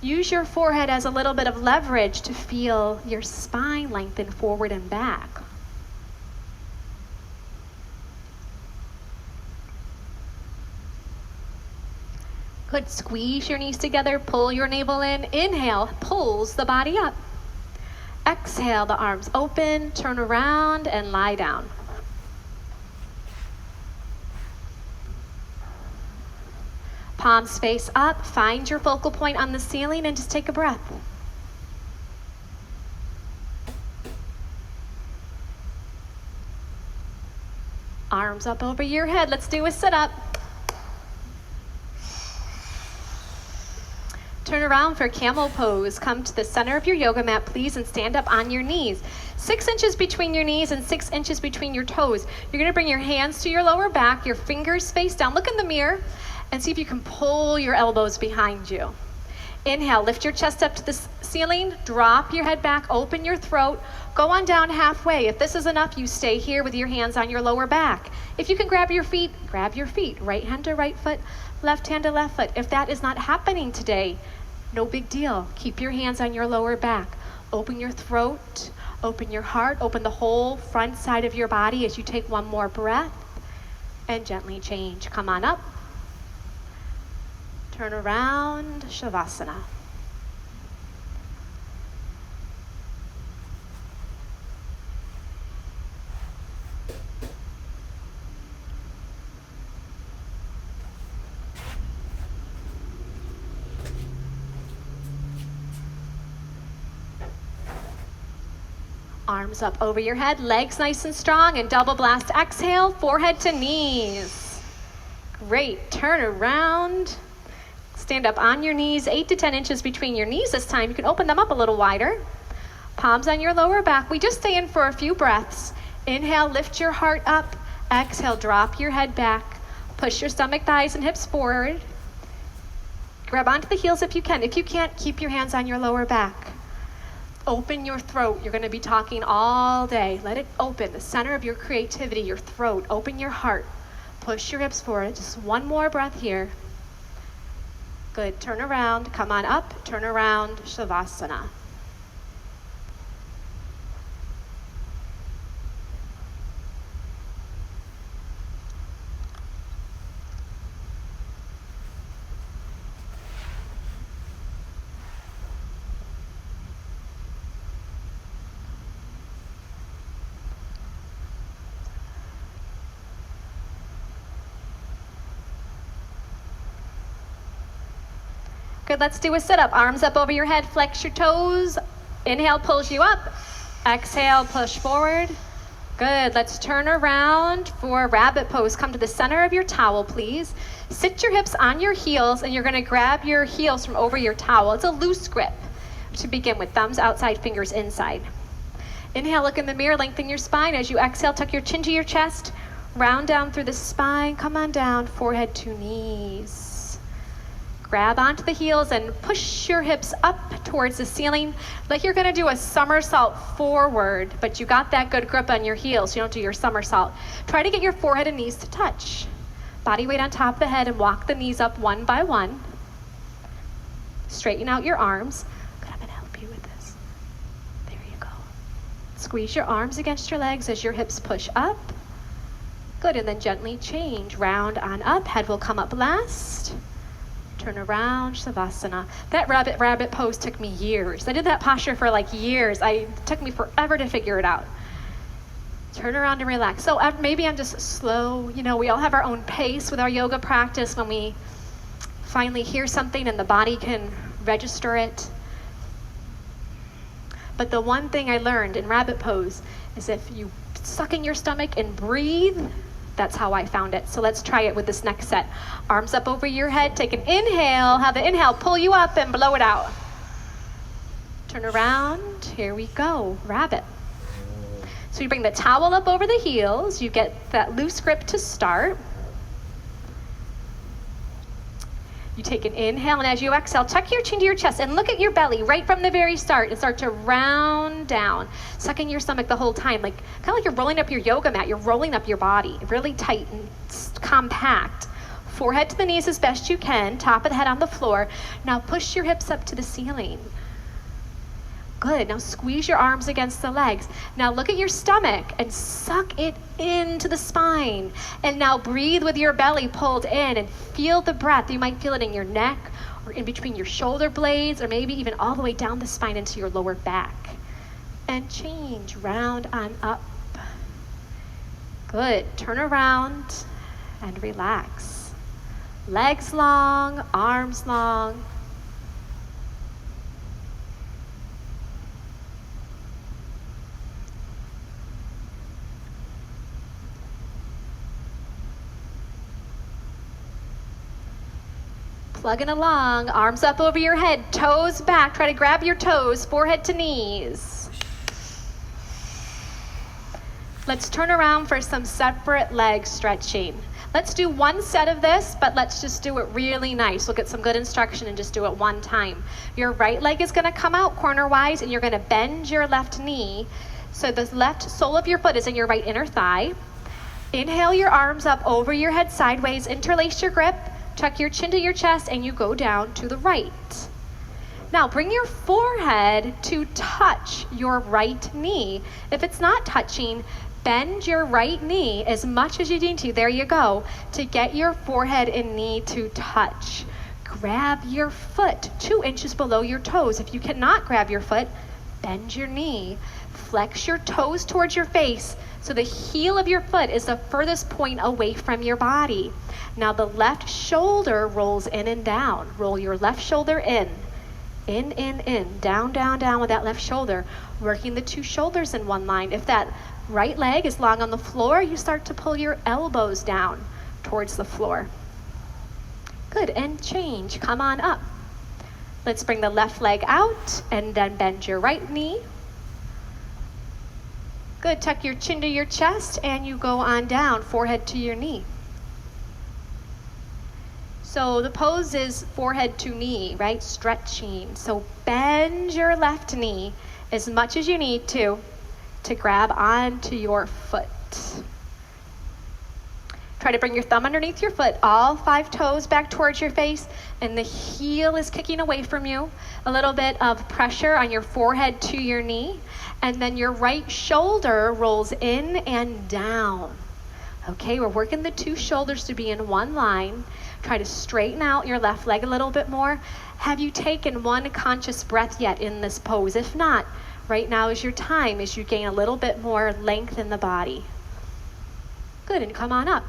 [SPEAKER 1] Use your forehead as a little bit of leverage to feel your spine lengthen forward and back. Good, squeeze your knees together, pull your navel in. Inhale, pulls the body up. Exhale, the arms open, turn around and lie down. Palms face up, find your focal point on the ceiling and just take a breath. Arms up over your head, let's do a sit-up. Turn around for camel pose. Come to the center of your yoga mat, please, and stand up on your knees. 6 inches between your knees and 6 inches between your toes. You're gonna bring your hands to your lower back, your fingers face down. Look in the mirror and see if you can pull your elbows behind you. Inhale, lift your chest up to the ceiling, drop your head back, open your throat, go on down halfway. If this is enough, you stay here with your hands on your lower back. If you can grab your feet, right hand to right foot, left hand to left foot. If that is not happening today, no big deal. Keep your hands on your lower back. Open your throat, open your heart, open the whole front side of your body as you take one more breath and gently change. Come on up. Turn around, Shavasana. Arms up over your head, legs nice and strong, and double blast. Exhale, forehead to knees. Great, turn around. Stand up on your knees, 8 to 10 inches between your knees this time. You can open them up a little wider. Palms on your lower back. We just stay in for a few breaths. Inhale, lift your heart up. Exhale, drop your head back. Push your stomach, thighs, and hips forward. Grab onto the heels if you can. If you can't, keep your hands on your lower back. Open your throat. You're going to be talking all day. Let it open, the center of your creativity, your throat. Open your heart. Push your hips forward. Just one more breath here. Good. Turn around. Come on up. Turn around. Shavasana. Good, let's do a sit-up. Arms up over your head, flex your toes. Inhale, pulls you up. Exhale, push forward. Good, let's turn around for rabbit pose. Come to the center of your towel, please. Sit your hips on your heels, and you're gonna grab your heels from over your towel. It's a loose grip to begin with, thumbs outside, fingers inside. Inhale, look in the mirror, lengthen your spine. As you exhale, tuck your chin to your chest, round down through the spine, come on down, forehead to knees. Grab onto the heels and push your hips up towards the ceiling like you're gonna do a somersault forward, but you got that good grip on your heels. You don't do your somersault. Try to get your forehead and knees to touch. Body weight on top of the head and walk the knees up one by one. Straighten out your arms. Good, I'm gonna help you with this. There you go. Squeeze your arms against your legs as your hips push up. Good, and then gently change. Round on up, head will come up last. Turn around, Shavasana. That rabbit pose took me years. I did that posture for like years. It took me forever to figure it out. Turn around and relax. So maybe I'm just slow. You know, we all have our own pace with our yoga practice when we finally hear something and the body can register it. But the one thing I learned in rabbit pose is if you suck in your stomach and breathe, that's how I found it. So let's try it with this next set. Arms up over your head. Take an inhale. Have the inhale pull you up and blow it out. Turn around. Here we go. Rabbit. So you bring the towel up over the heels. You get that loose grip to start. You take an inhale, and as you exhale, tuck your chin to your chest and look at your belly right from the very start and start to round down. Suck in your stomach the whole time, like kind of like you're rolling up your yoga mat. You're rolling up your body, really tight and compact. Forehead to the knees as best you can, top of the head on the floor. Now push your hips up to the ceiling. Good, now squeeze your arms against the legs. Now look at your stomach and suck it into the spine. And now breathe with your belly pulled in and feel the breath. You might feel it in your neck or in between your shoulder blades or maybe even all the way down the spine into your lower back. And change, round on up. Good, turn around and relax. Legs long, arms long. Plugging along, arms up over your head, toes back. Try to grab your toes, forehead to knees. Let's turn around for some separate leg stretching. Let's do one set of this, but let's just do it really nice. We'll get some good instruction and just do it one time. Your right leg is gonna come out corner-wise, and you're gonna bend your left knee. So the left sole of your foot is in your right inner thigh. Inhale your arms up over your head sideways, interlace your grip, tuck your chin to your chest, and you go down to the right. Now bring your forehead to touch your right knee. If it's not touching, bend your right knee as much as you need to, there you go, to get your forehead and knee to touch. Grab your foot 2 inches below your toes. If you cannot grab your foot, bend your knee. Flex your toes towards your face so the heel of your foot is the furthest point away from your body. Now the left shoulder rolls in and down. Roll your left shoulder in In, down, down, down with that left shoulder, working the two shoulders in one line. If that right leg is long on the floor, you start to pull your elbows down towards the floor. Good, and change, come on up. Let's bring the left leg out and then bend your right knee. Good, tuck your chin to your chest and you go on down, forehead to your knee. So the pose is forehead to knee, right? Stretching. So bend your left knee as much as you need to grab onto your foot. Try to bring your thumb underneath your foot, all 5 toes back towards your face, and the heel is kicking away from you. A little bit of pressure on your forehead to your knee, and then your right shoulder rolls in and down. Okay, we're working the 2 shoulders to be in one line. Try to straighten out your left leg a little bit more. Have you taken one conscious breath yet in this pose? If not, right now is your time as you gain a little bit more length in the body. Good, and come on up.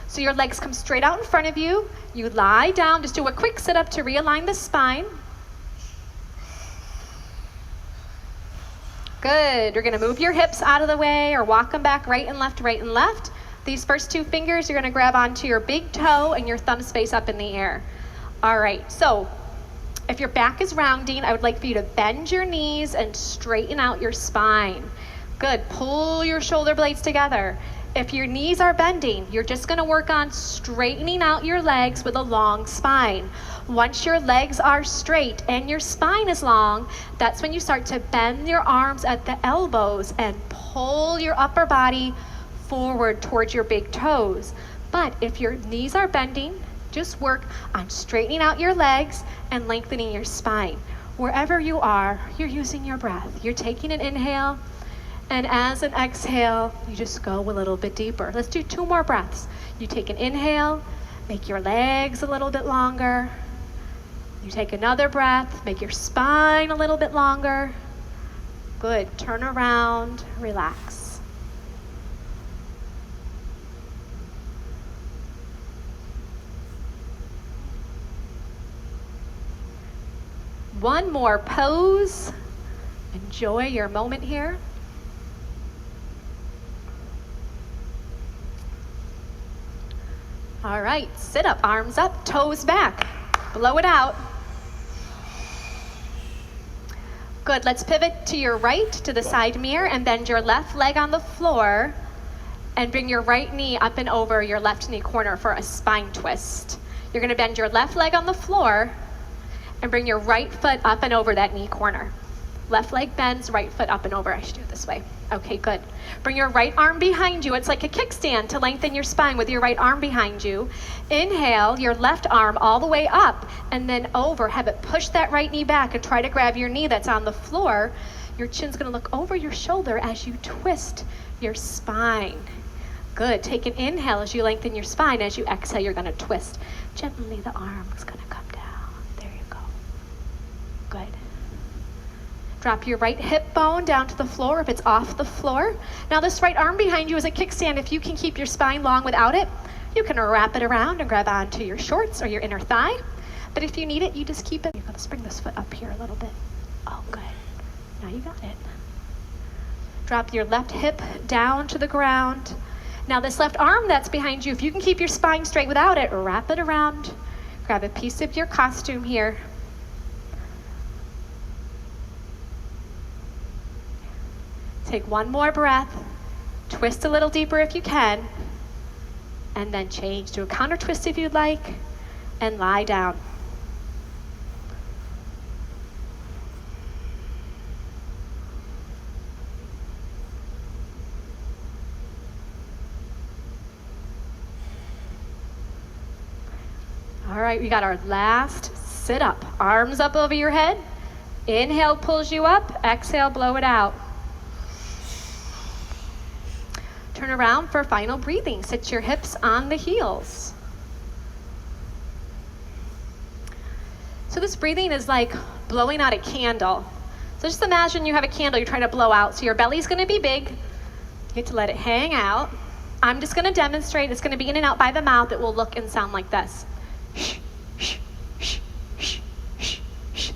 [SPEAKER 1] So your legs come straight out in front of you. You lie down, just do a quick sit up to realign the spine. Good, you're gonna move your hips out of the way or walk them back right and left, right and left. These first 2 fingers, you're gonna grab onto your big toe and your thumb space up in the air. All right, so if your back is rounding, I would like for you to bend your knees and straighten out your spine. Good, pull your shoulder blades together. If your knees are bending, you're just gonna work on straightening out your legs with a long spine. Once your legs are straight and your spine is long, that's when you start to bend your arms at the elbows and pull your upper body forward towards your big toes. But if your knees are bending, just work on straightening out your legs and lengthening your spine. Wherever you are, you're using your breath. You're taking an inhale, and as an exhale, you just go a little bit deeper. Let's do 2 more breaths. You take an inhale, make your legs a little bit longer. You take another breath, make your spine a little bit longer. Good, turn around, relax. One more pose. Enjoy your moment here. All right, sit up, arms up, toes back. Blow it out. Good, let's pivot to your right, to the side mirror, and bend your left leg on the floor, and bring your right knee up and over your left knee corner for a spine twist. You're gonna bend your left leg on the floor, and bring your right foot up and over that knee corner. Left leg bends, right foot up and over. I should do it this way. Okay, good. Bring your right arm behind you. It's like a kickstand to lengthen your spine with your right arm behind you. Inhale, your left arm all the way up and then over. Have it push that right knee back and try to grab your knee that's on the floor. Your chin's gonna look over your shoulder as you twist your spine. Good, take an inhale as you lengthen your spine. As you exhale, you're gonna twist. Gently, the arm is gonna come down. There you go. Good. Drop your right hip bone down to the floor if it's off the floor. Now this right arm behind you is a kickstand. If you can keep your spine long without it, you can wrap it around and grab onto your shorts or your inner thigh. But if you need it, you just keep it. You're gonna bring this foot up here a little bit. Oh, good. Now you got it. Drop your left hip down to the ground. Now this left arm that's behind you, if you can keep your spine straight without it, wrap it around. Grab a piece of your costume here. Take one more breath, twist a little deeper if you can, and then change to a counter twist if you'd like, and lie down. All right, we got our last sit up. Arms up over your head. Inhale pulls you up, exhale, blow it out. Turn around for final breathing. Sit your hips on the heels. So this breathing is like blowing out a candle. So just imagine you have a candle you're trying to blow out. So your belly's gonna be big. You get to let it hang out. I'm just gonna demonstrate. It's gonna be in and out by the mouth. It will look and sound like this.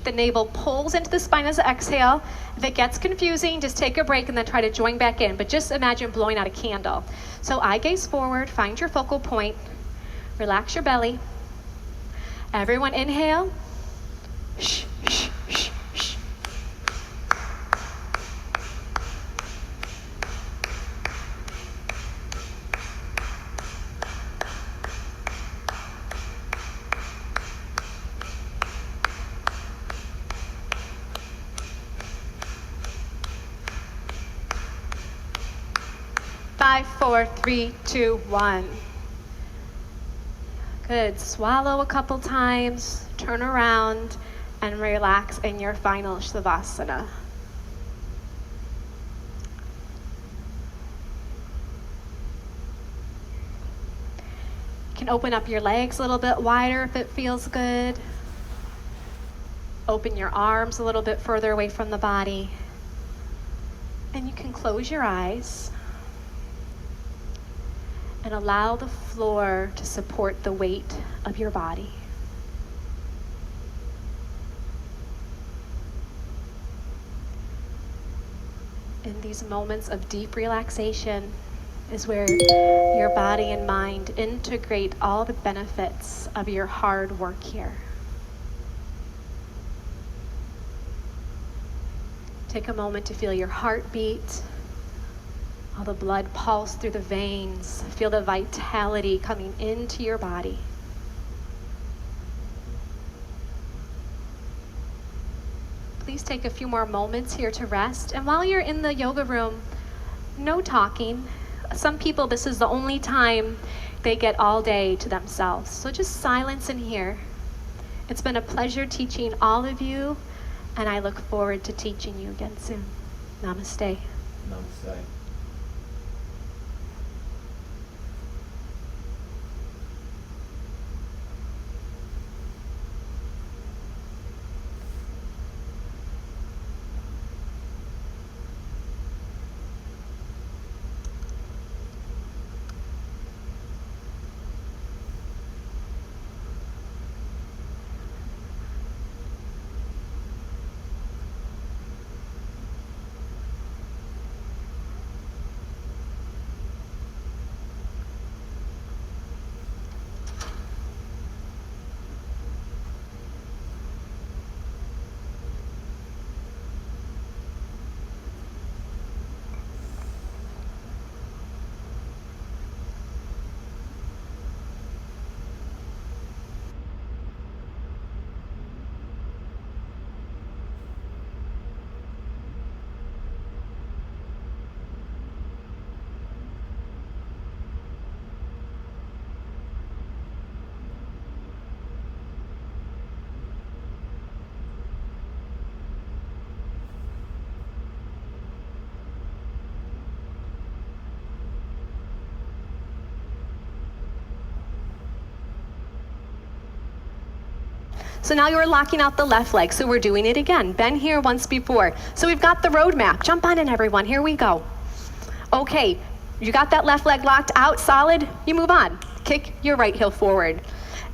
[SPEAKER 1] The The navel pulls into the spine as an exhale. If it gets confusing, just take a break and then try to join back in. But just imagine blowing out a candle. So eye gaze forward, find your focal point, relax your belly. Everyone inhale. Shh, shh, shh, shh. Five, four, three, two, one. Good. Swallow a couple times, turn around, and relax in your final Shavasana. You can open up your legs a little bit wider if it feels good. Open your arms a little bit further away from the body. And you can close your eyes and allow the floor to support the weight of your body. In these moments of deep relaxation is where your body and mind integrate all the benefits of your hard work here. Take a moment to feel your heartbeat, all the blood pulse through the veins. Feel the vitality coming into your body. Please take a few more moments here to rest. And while you're in the yoga room, no talking. Some people, this is the only time they get all day to themselves. So just silence in here. It's been a pleasure teaching all of you, and I look forward to teaching you again soon. Namaste.
[SPEAKER 2] Namaste.
[SPEAKER 1] So now you're locking out the left leg. So we're doing it again. Been here once before. So we've got the roadmap. Jump on in, everyone. Here we go. Okay, you got that left leg locked out, solid. You move on. Kick your right heel forward.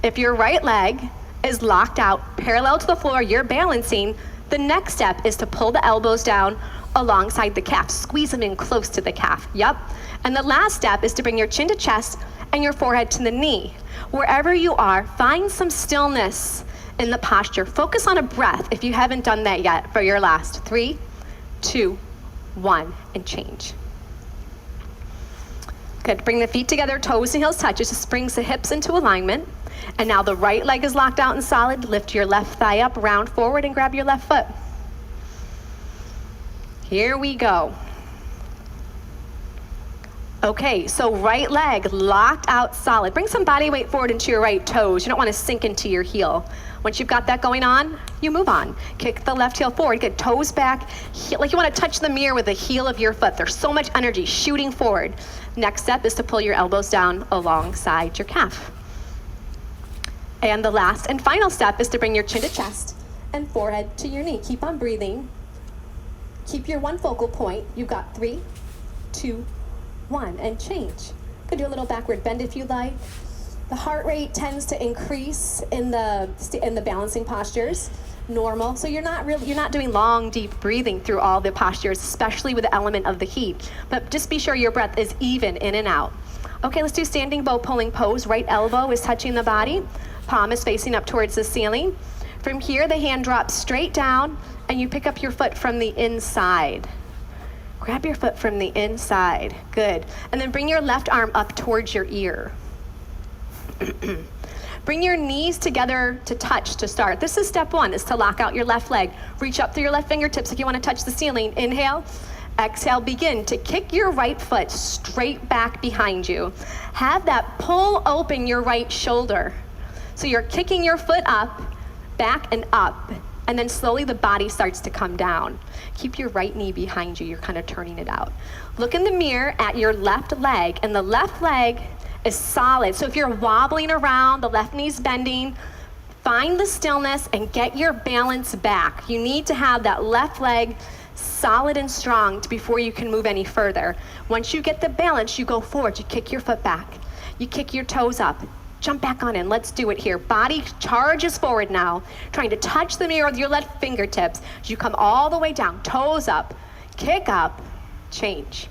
[SPEAKER 1] If your right leg is locked out, parallel to the floor, you're balancing, the next step is to pull the elbows down alongside the calf. Squeeze them in close to the calf. Yep. And the last step is to bring your chin to chest and your forehead to the knee. Wherever you are, find some stillness in the posture. Focus on a breath if you haven't done that yet for your last 3, 2, 1, and change. Good. Bring the feet together, toes and heels touch. Just brings the hips into alignment. And now the right leg is locked out and solid. Lift your left thigh up, round forward, and grab your left foot. Here we go. Okay, so right leg locked out solid. Bring some body weight forward into your right toes. You don't want to sink into your heel. Once you've got that going on, you move on. Kick the left heel forward, get toes back, like you want to touch the mirror with the heel of your foot. There's so much energy shooting forward. Next step is to pull your elbows down alongside your calf. And the last and final step is to bring your chin to chest and forehead to your knee. Keep on breathing. Keep your one focal point. You've got 3, 2, 1, and change. Could do a little backward bend if you like. The heart rate tends to increase in the balancing postures. Normal. So you're not doing long, deep breathing through all the postures, especially with the element of the heat. But just be sure your breath is even in and out. Okay, let's do standing bow pulling pose. Right elbow is touching the body. Palm is facing up towards the ceiling. From here, the hand drops straight down, and you pick up your foot from the inside. Grab your foot from the inside. Good. And then bring your left arm up towards your ear. Bring your knees together to touch to start. This is step one, is to lock out your left leg. Reach up through your left fingertips if you want to touch the ceiling. Inhale. Exhale, begin to kick your right foot straight back behind you. Have that pull open your right shoulder. So you're kicking your foot up, back and up, and then slowly the body starts to come down. Keep your right knee behind you. You're kind of turning it out. Look in the mirror at your left leg, and the left leg is solid. So if you're wobbling around, the left knee's bending, find the stillness and get your balance back. You need to have that left leg solid and strong before you can move any further. Once you get the balance, you go forward. You kick your foot back. You kick your toes up. Jump back on in. Let's do it here. Body charges forward now, trying to touch the mirror with your left fingertips. You come all the way down, toes up, kick up, change.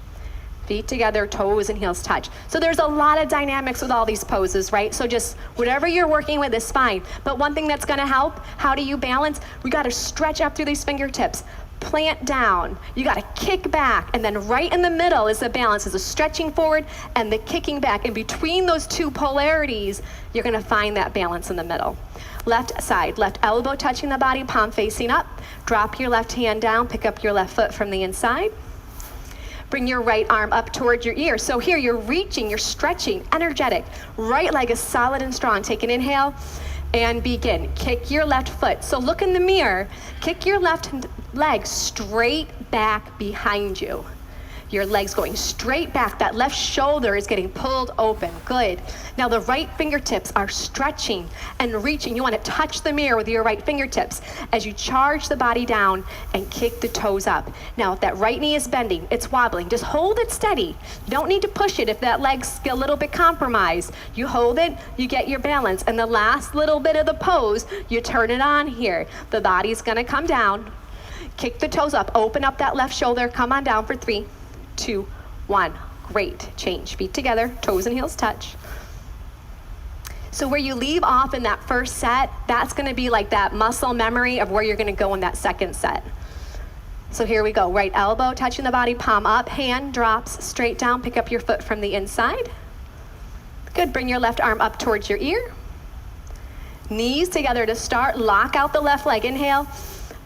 [SPEAKER 1] Feet together, toes and heels touch. So there's a lot of dynamics with all these poses, right? So just whatever you're working with is fine. But one thing that's gonna help, how do you balance? We gotta stretch up through these fingertips. Plant down. You gotta kick back. And then right in the middle is the balance, is the stretching forward and the kicking back. And between those two polarities, you're gonna find that balance in the middle. Left side, left elbow touching the body, palm facing up. Drop your left hand down, pick up your left foot from the inside. Bring your right arm up towards your ear. So here you're reaching, you're stretching, energetic. Right leg is solid and strong. Take an inhale and begin. Kick your left foot. So look in the mirror, kick your left leg straight back behind you. Your leg's going straight back. That left shoulder is getting pulled open. Good. Now the right fingertips are stretching and reaching. You want to touch the mirror with your right fingertips as you charge the body down and kick the toes up. Now if that right knee is bending, it's wobbling, just hold it steady. You don't need to push it if that leg's a little bit compromised. You hold it, you get your balance. And the last little bit of the pose, you turn it on here. The body's going to come down. Kick the toes up, open up that left shoulder, come on down for 3, 2, 1. Great. Change. Feet together, toes and heels touch. So where you leave off in that first set, that's going to be like that muscle memory of where you're going to go in that second set. So here we go. Right elbow touching the body, palm up, hand drops straight down. Pick up your foot from the inside. Good. Bring your left arm up towards your ear. Knees together to start. Lock out the left leg. Inhale.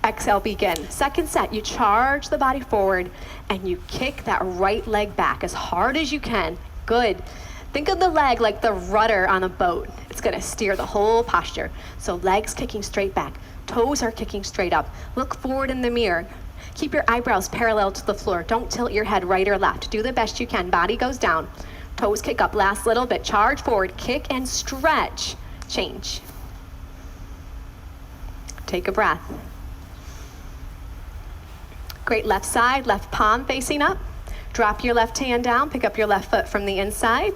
[SPEAKER 1] Exhale, begin. Second set, you charge the body forward and you kick that right leg back as hard as you can. Good. Think of the leg like the rudder on a boat. It's gonna steer the whole posture. So legs kicking straight back, toes are kicking straight up. Look forward in the mirror. Keep your eyebrows parallel to the floor. Don't tilt your head right or left. Do the best you can. Body goes down, toes kick up. Last little bit, charge forward, kick and stretch. Change. Take a breath. Great. Left side, left palm facing up. Drop your left hand down, pick up your left foot from the inside.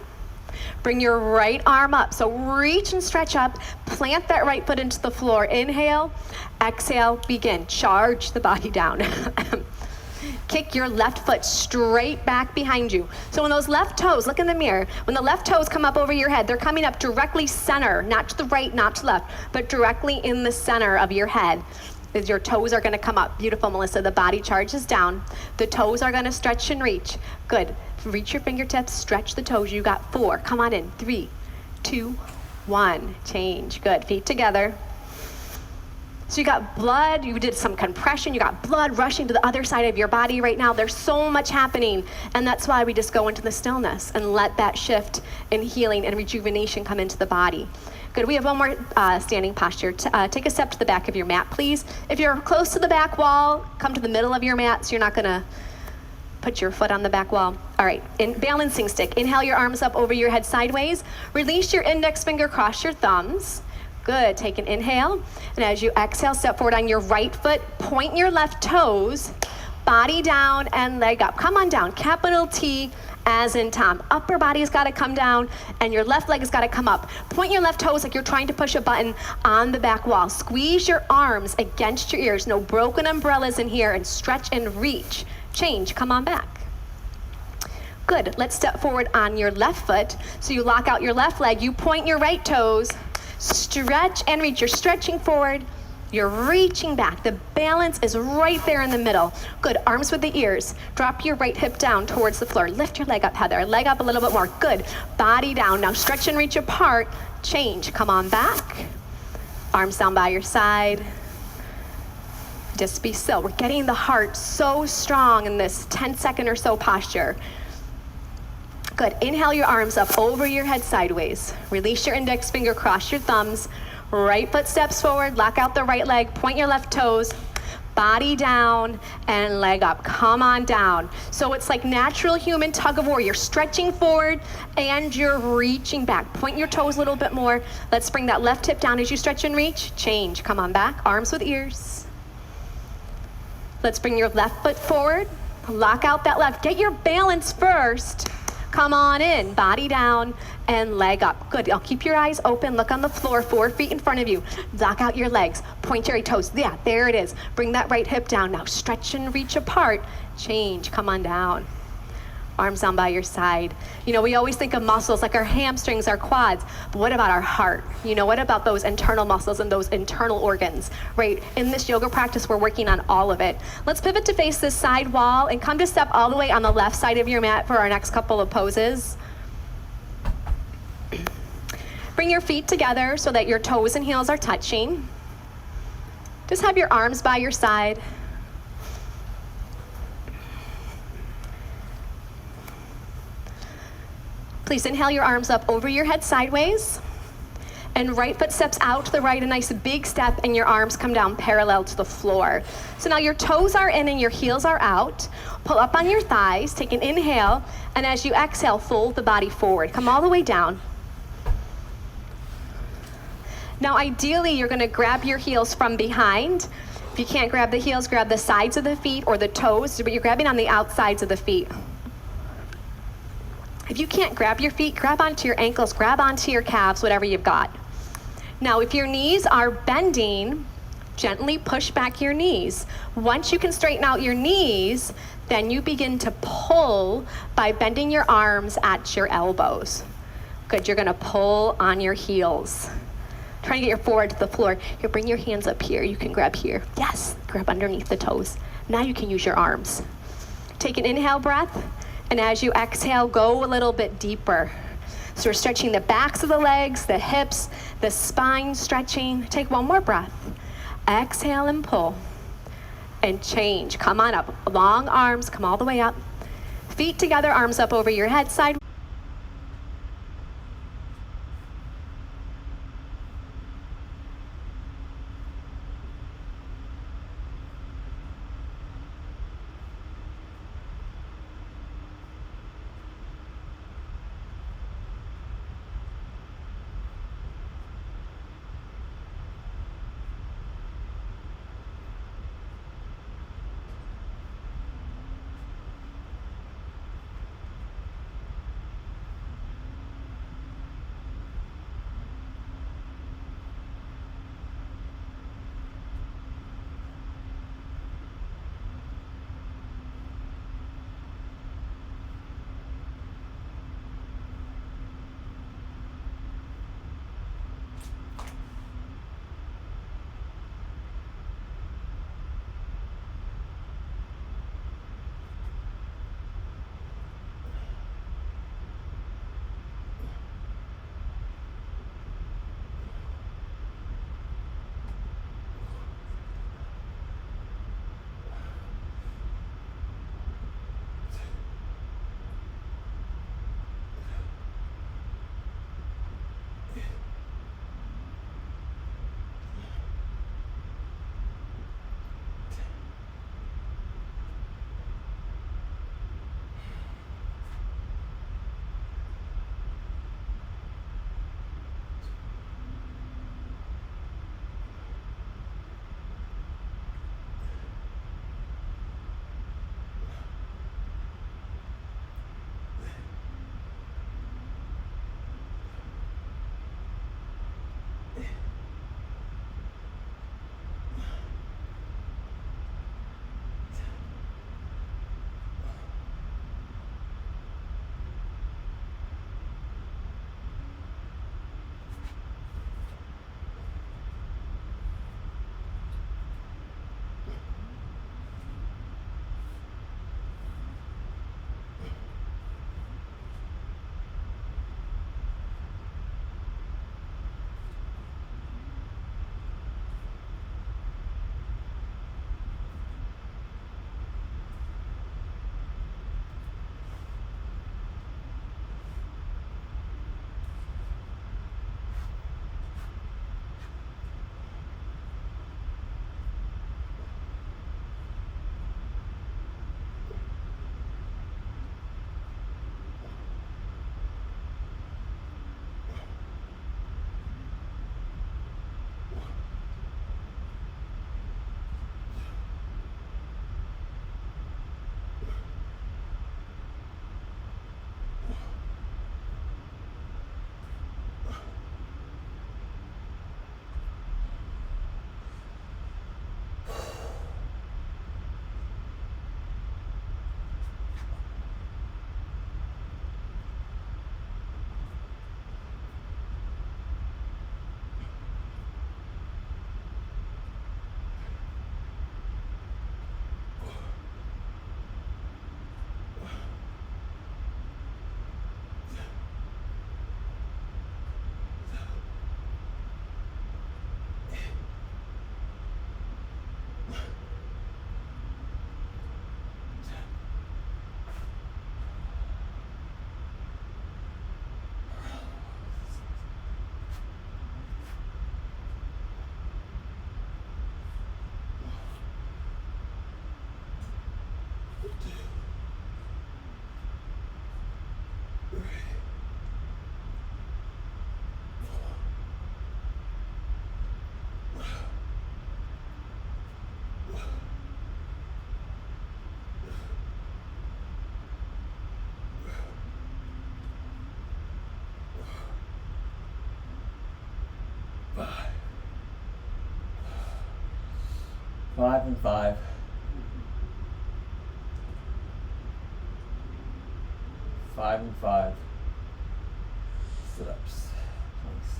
[SPEAKER 1] Bring your right arm up. So reach and stretch up. Plant that right foot into the floor. Inhale, exhale, begin. Charge the body down. Kick your left foot straight back behind you. So when those left toes, look in the mirror, when the left toes come up over your head, they're coming up directly center, not to the right, not to the left, but directly in the center of your head. As your toes are going to come up. Beautiful, Melissa. The body charges down. The toes are going to stretch and reach. Good. Reach your fingertips, stretch the toes. You got 4. Come on in. 3, 2, 1. Change. Good. Feet together. So you got blood, you did some compression, you got blood rushing to the other side of your body right now. There's so much happening, and that's why we just go into the stillness and let that shift and healing and rejuvenation come into the body. Good, we have one more standing posture. Take a step to the back of your mat, please. If you're close to the back wall, come to the middle of your mat so you're not gonna put your foot on the back wall. All right, balancing stick. Inhale your arms up over your head sideways. Release your index finger, cross your thumbs. Good, take an inhale. And as you exhale, step forward on your right foot, point your left toes, Body down and leg up. Come on down. Capital T as in Tom. Upper body's got to come down and your left leg has got to come up. Point your left toes like you're trying to push a button on the back wall. Squeeze your arms against your ears. No broken umbrellas in here, and stretch and reach. Change. Come on back. Good. Let's step forward on your left foot. So you lock out your left leg. You point your right toes. Stretch and reach. You're stretching forward. You're reaching back. The balance is right there in the middle. Good. Arms with the ears. Drop your right hip down towards the floor. Lift your leg up, Heather. Leg up a little bit more. Good. Body down. Now stretch and reach apart. Change. Come on back. Arms down by your side. Just be still. We're getting the heart so strong in this 10-second or so posture. Good. Inhale your arms up over your head sideways. Release your index finger, cross your thumbs. Right foot steps forward, lock out the right leg, point your left toes, body down and leg up. Come on down. So it's like natural human tug of war. You're stretching forward and you're reaching back. Point your toes a little bit more. Let's bring that left hip down as you stretch and reach. Change. Come on back. Arms with ears. Let's bring your left foot forward. Lock out that left. Get your balance first. Come on in, body down and leg up. Good. I'll keep your eyes open. Look on the floor, 4 feet in front of you. Lock out your legs. Point your right toes. Yeah, there it is. Bring that right hip down. Now stretch and reach apart. Change. Come on down. Arms down by your side. You know, we always think of muscles like our hamstrings, our quads, but what about our heart? You know, what about those internal muscles and those internal organs, right? In this yoga practice, we're working on all of it. Let's pivot to face this side wall and come to step all the way on the left side of your mat for our next couple of poses. Bring your feet together so that your toes and heels are touching. Just have your arms by your side. Please inhale your arms up over your head sideways. And right foot steps out to the right, a nice big step, and your arms come down parallel to the floor. So now your toes are in and your heels are out. Pull up on your thighs, take an inhale, and as you exhale, fold the body forward. Come all the way down. Now ideally, you're gonna grab your heels from behind. If you can't grab the heels, grab the sides of the feet or the toes, but you're grabbing on the outsides of the feet. If you can't grab your feet, grab onto your ankles, grab onto your calves, whatever you've got. Now, if your knees are bending, gently push back your knees. Once you can straighten out your knees, then you begin to pull by bending your arms at your elbows. Good, you're gonna pull on your heels. Try to get your forehead to the floor. Here, bring your hands up here. You can grab here. Yes, grab underneath the toes. Now you can use your arms. Take an inhale breath. And as you exhale, go a little bit deeper. So we're stretching the backs of the legs, the hips, the spine stretching. Take one more breath. Exhale and pull. And change. Come on up. Long arms, come all the way up. Feet together, arms up over your head side.
[SPEAKER 2] 5 and 5. 5 and 5. Sit-ups. Nice.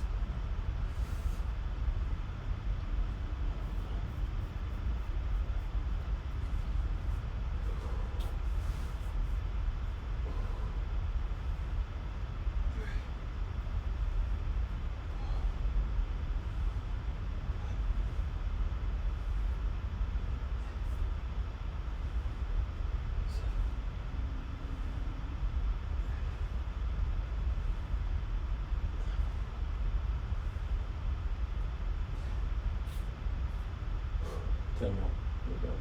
[SPEAKER 2] Ten more. Here we go.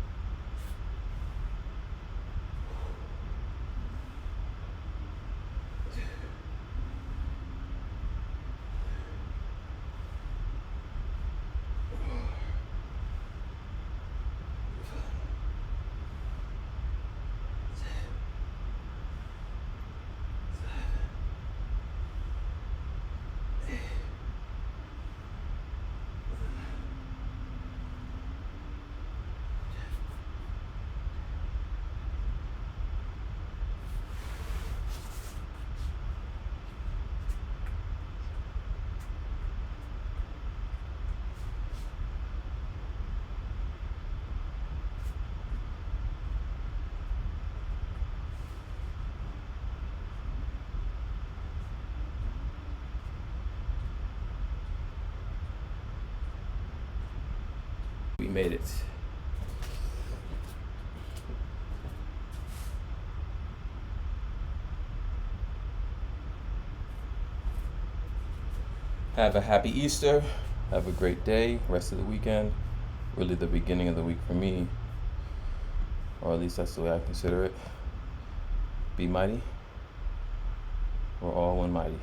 [SPEAKER 2] We made it. Have a happy Easter. Have a great day. Rest of the weekend. Really the beginning of the week for me. Or at least that's the way I consider it. Be mighty. We're all one mighty.